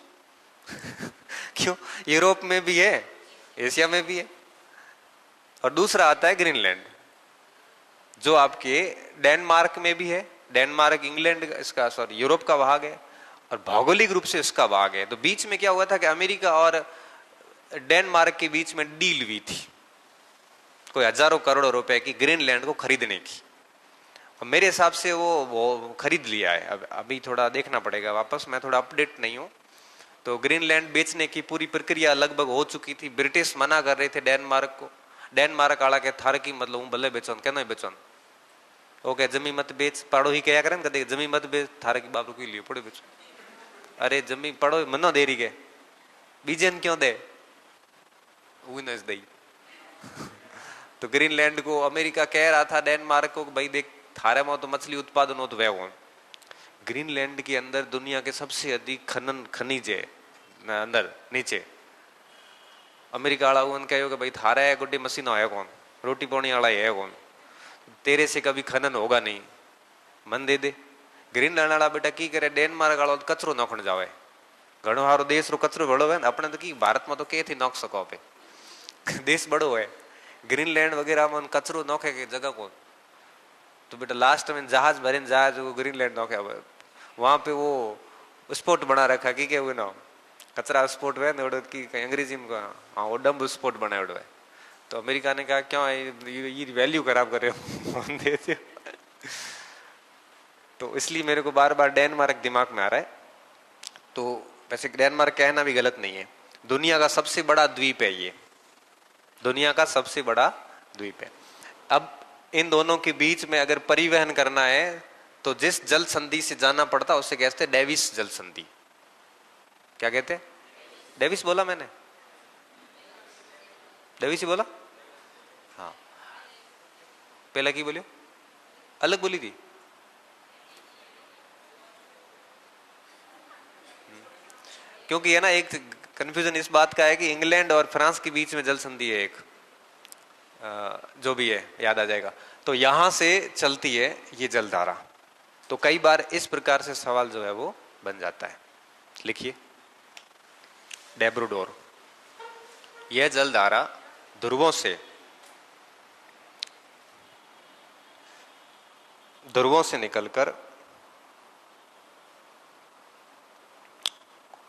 क्यों, यूरोप में भी है, एशिया में भी है, और दूसरा आता है ग्रीनलैंड जो आपके डेनमार्क में भी है। डेनमार्क इंग्लैंड इसका सॉरी यूरोप का भाग है और भौगोलिक रूप से इसका भाग है। तो बीच में क्या हुआ था कि अमेरिका और डेनमार्क के बीच में डील हुई थी कोई हजारों करोड़ों रुपए की ग्रीनलैंड को खरीदने की, और मेरे हिसाब से वो खरीद लिया है। अब अभी थोड़ा देखना पड़ेगा वापस, मैं थोड़ा अपडेट नहीं हूं। तो ग्रीनलैंड बेचने की पूरी प्रक्रिया लगभग हो चुकी थी। ब्रिटिश मना कर रहे थे डेनमार्क को, डेनमार्क आला के थार की मतलब हूँ भले बेचो क्या बेचो, ओके जमी मत बेच, पाड़ो ही क्या करे कदे जमी मत बेच, थारे की बाबू के लिए पड़े बेचो। अरे जमी पड़ो मनो दे रही के बीजन क्यों दे दई। तो ग्रीनलैंड को अमेरिका कह रहा था डेनमार्क को भाई देख थारे में तो मछली उत्पादन हो तो वह हो। ग्रीनलैंड के अंदर दुनिया के सबसे अधिक खनिज है अंदर नीचे। अमेरिका वाला उन कहो कि भाई थारा है गुड्डी मशीन है कौन, रोटी पानी वाला है कौन, तेरे से कभी खनन होगा नहीं, मन दे दे। ग्रीनलैंड वाला बेटा की करे, डेनमार्क वाला कचरो नोखण जावे, घणो हारो देश रो कचरो बड़ो है अपने तो की भारत में तो के थी नोख सको पे देश बड़ो है। ग्रीनलैंड वगैरह में कचरो नोखे के जगह कौन, तो बेटा लास्ट में जहाज भरे जहाज वो ग्रीनलैंड नोखे। वहां पे वो स्पॉट बना रखा की क्या ना कचरा स्पॉट है ना की अंग्रेजी में हाँ वो डम्ब स्पॉट बनाए है। तो अमेरिका ने कहा क्यों ये वैल्यू खराब कर रहे हो तो इसलिए मेरे को बार बार डेनमार्क दिमाग में आ रहा है। तो वैसे डेनमार्क कहना भी गलत नहीं है, दुनिया का सबसे बड़ा द्वीप है ये, दुनिया का सबसे बड़ा द्वीप है। अब इन दोनों के बीच में अगर परिवहन करना है तो जिस जल संधि से जाना पड़ता उसे कहते हैं डेविस जल संधि। क्या कहते हैं, डेविस बोला मैंने, डेविस ही बोला, हाँ पहला की बोलियो अलग बोली थी। क्योंकि है ना एक कंफ्यूजन इस बात का है कि इंग्लैंड और फ्रांस के बीच में जल संधि है एक, जो भी है याद आ जाएगा। तो यहां से चलती है ये जलधारा। तो कई बार इस प्रकार से सवाल जो है वो बन जाता है। लिखिए, डेब्रूडोर, यह जलधारा ध्रुवों से निकलकर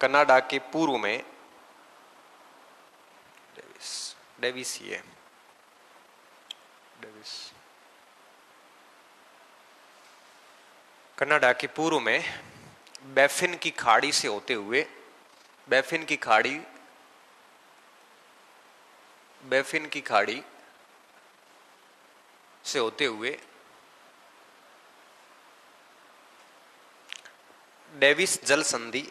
कनाडा के पूर्व में कनाडा के पूर्व में बैफिन की खाड़ी से होते हुए बैफिन की खाड़ी से होते हुए डेविस जल संधि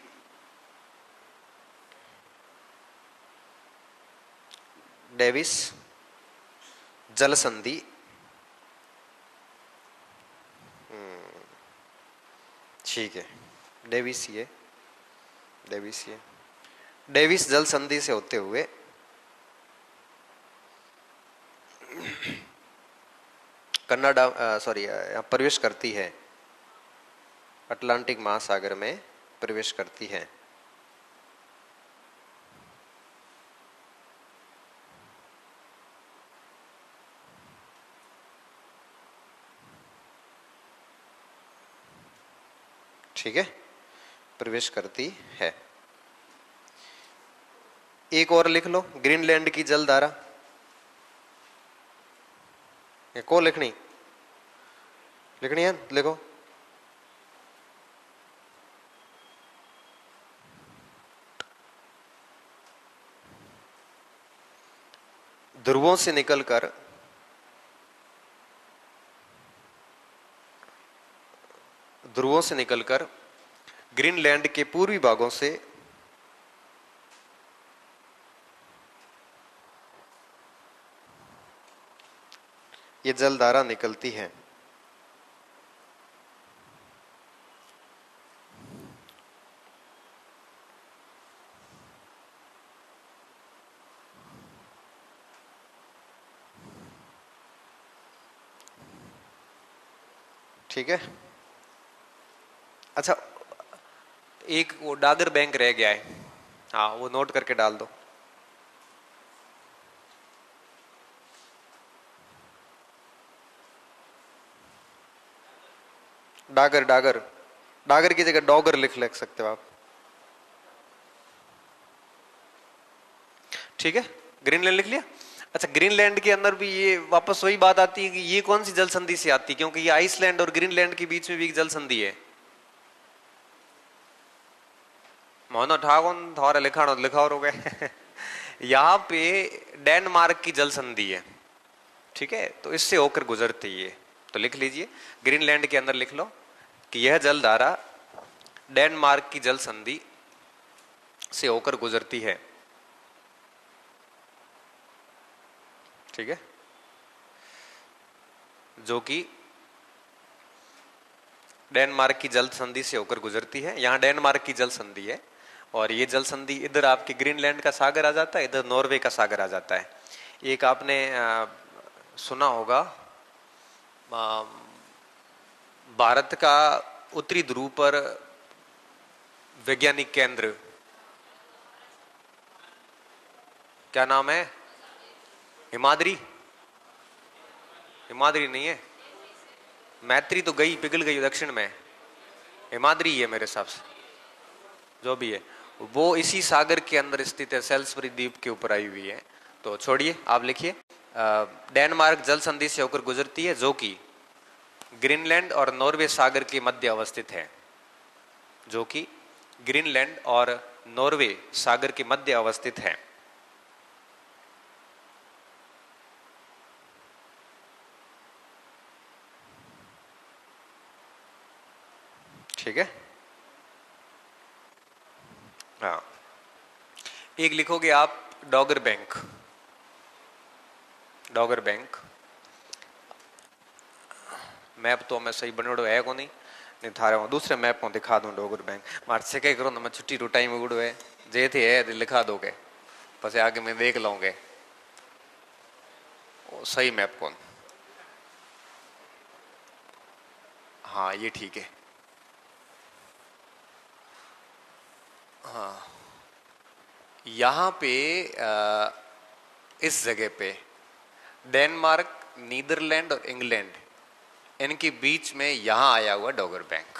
ठीक है, डेविस जल संधि से होते हुए कनाडा प्रवेश करती है, अटलांटिक महासागर में प्रवेश करती है। ठीक है, प्रवेश करती है। एक और लिख लो, ग्रीनलैंड की जलधारा। को लिखनी है, लिखो। ध्रुवों से निकलकर ग्रीनलैंड के पूर्वी भागों से ये जलधारा निकलती है। ठीक है। अच्छा, एक वो डागर बैंक रह गया है, हाँ वो नोट करके डाल दो। डागर की जगह डॉगर लिख सकते हो आप। ठीक है, ग्रीनलैंड लिख लिया। अच्छा, ग्रीनलैंड के अंदर भी ये वापस वही बात आती है कि ये कौन सी जल संधि से आती है, क्योंकि ये आइसलैंड और ग्रीनलैंड के बीच में भी एक जल संधि है। मोहन ठाकुर थोड़ा लिखा और हो गए यहाँ पे डेनमार्क की जल संधि है। ठीक है, तो इससे होकर गुजरती है। तो लिख लीजिए, ग्रीनलैंड के अंदर लिख लो कि यह जलधारा डेनमार्क की जल संधि से होकर गुजरती है। ठीक है, जो कि डेनमार्क की जल संधि से होकर गुजरती है। यहां डेनमार्क की जल संधि है और ये जल संधि इधर आपके ग्रीनलैंड का सागर आ जाता है, इधर नॉर्वे का सागर आ जाता है। एक आपने सुना होगा, भारत का उत्तरी ध्रुव पर वैज्ञानिक केंद्र, क्या नाम है? हिमाद्री नहीं है, मैत्री तो गई, पिघल गई दक्षिण में, हिमाद्री है मेरे हिसाब से। जो भी है वो इसी सागर के अंदर स्थित है, सेल्सबरी द्वीप के ऊपर आई हुई है। तो छोड़िए, आप लिखिए डेनमार्क जल संधि से होकर गुजरती है, जो कि ग्रीनलैंड और नॉर्वे सागर के मध्य अवस्थित है। जो कि ग्रीनलैंड और नॉर्वे सागर के मध्य अवस्थित है। ठीक है, हाँ। एक लिखोगे आप डॉगर बैंक। मैप तो मैं सही बनो है को नहीं, नहीं थारे वो दूसरे मैप में दिखा दूं डोगर बैंक मार से कह करो ना मैं छुट्टी रुटाई में उड़वे जे थे है लिखा दोगे बस आगे मैं देख लूंगे वो सही मैप कौन। हाँ ये ठीक है। हाँ यहाँ पे इस जगह पे डेनमार्क नीदरलैंड और इंग्लैंड इनके बीच में यहां आया हुआ डोगर बैंक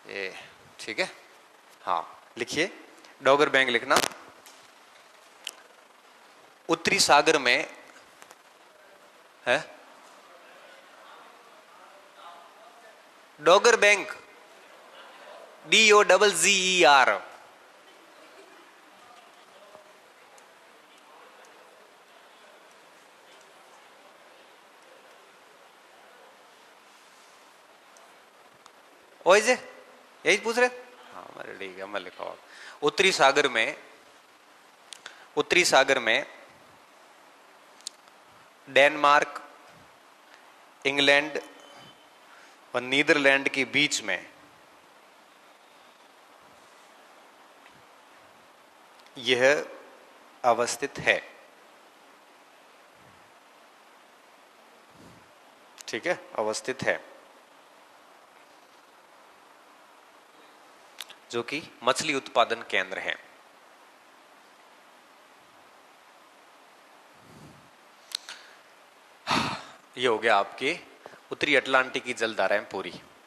ये ठीक है। हाँ लिखिए डोगर बैंक लिखना उत्तरी सागर में है डोगर बैंक DOGGER ओए जे यही पूछ रहे। हाँ मेरे ठीक है मैं लिखा उत्तरी सागर में डेनमार्क इंग्लैंड और नीदरलैंड के बीच में यह अवस्थित है। ठीक है अवस्थित है जो कि मछली उत्पादन केंद्र है। ये हो गया आपके उत्तरी अटलांटिक की जलधाराएं पूरी।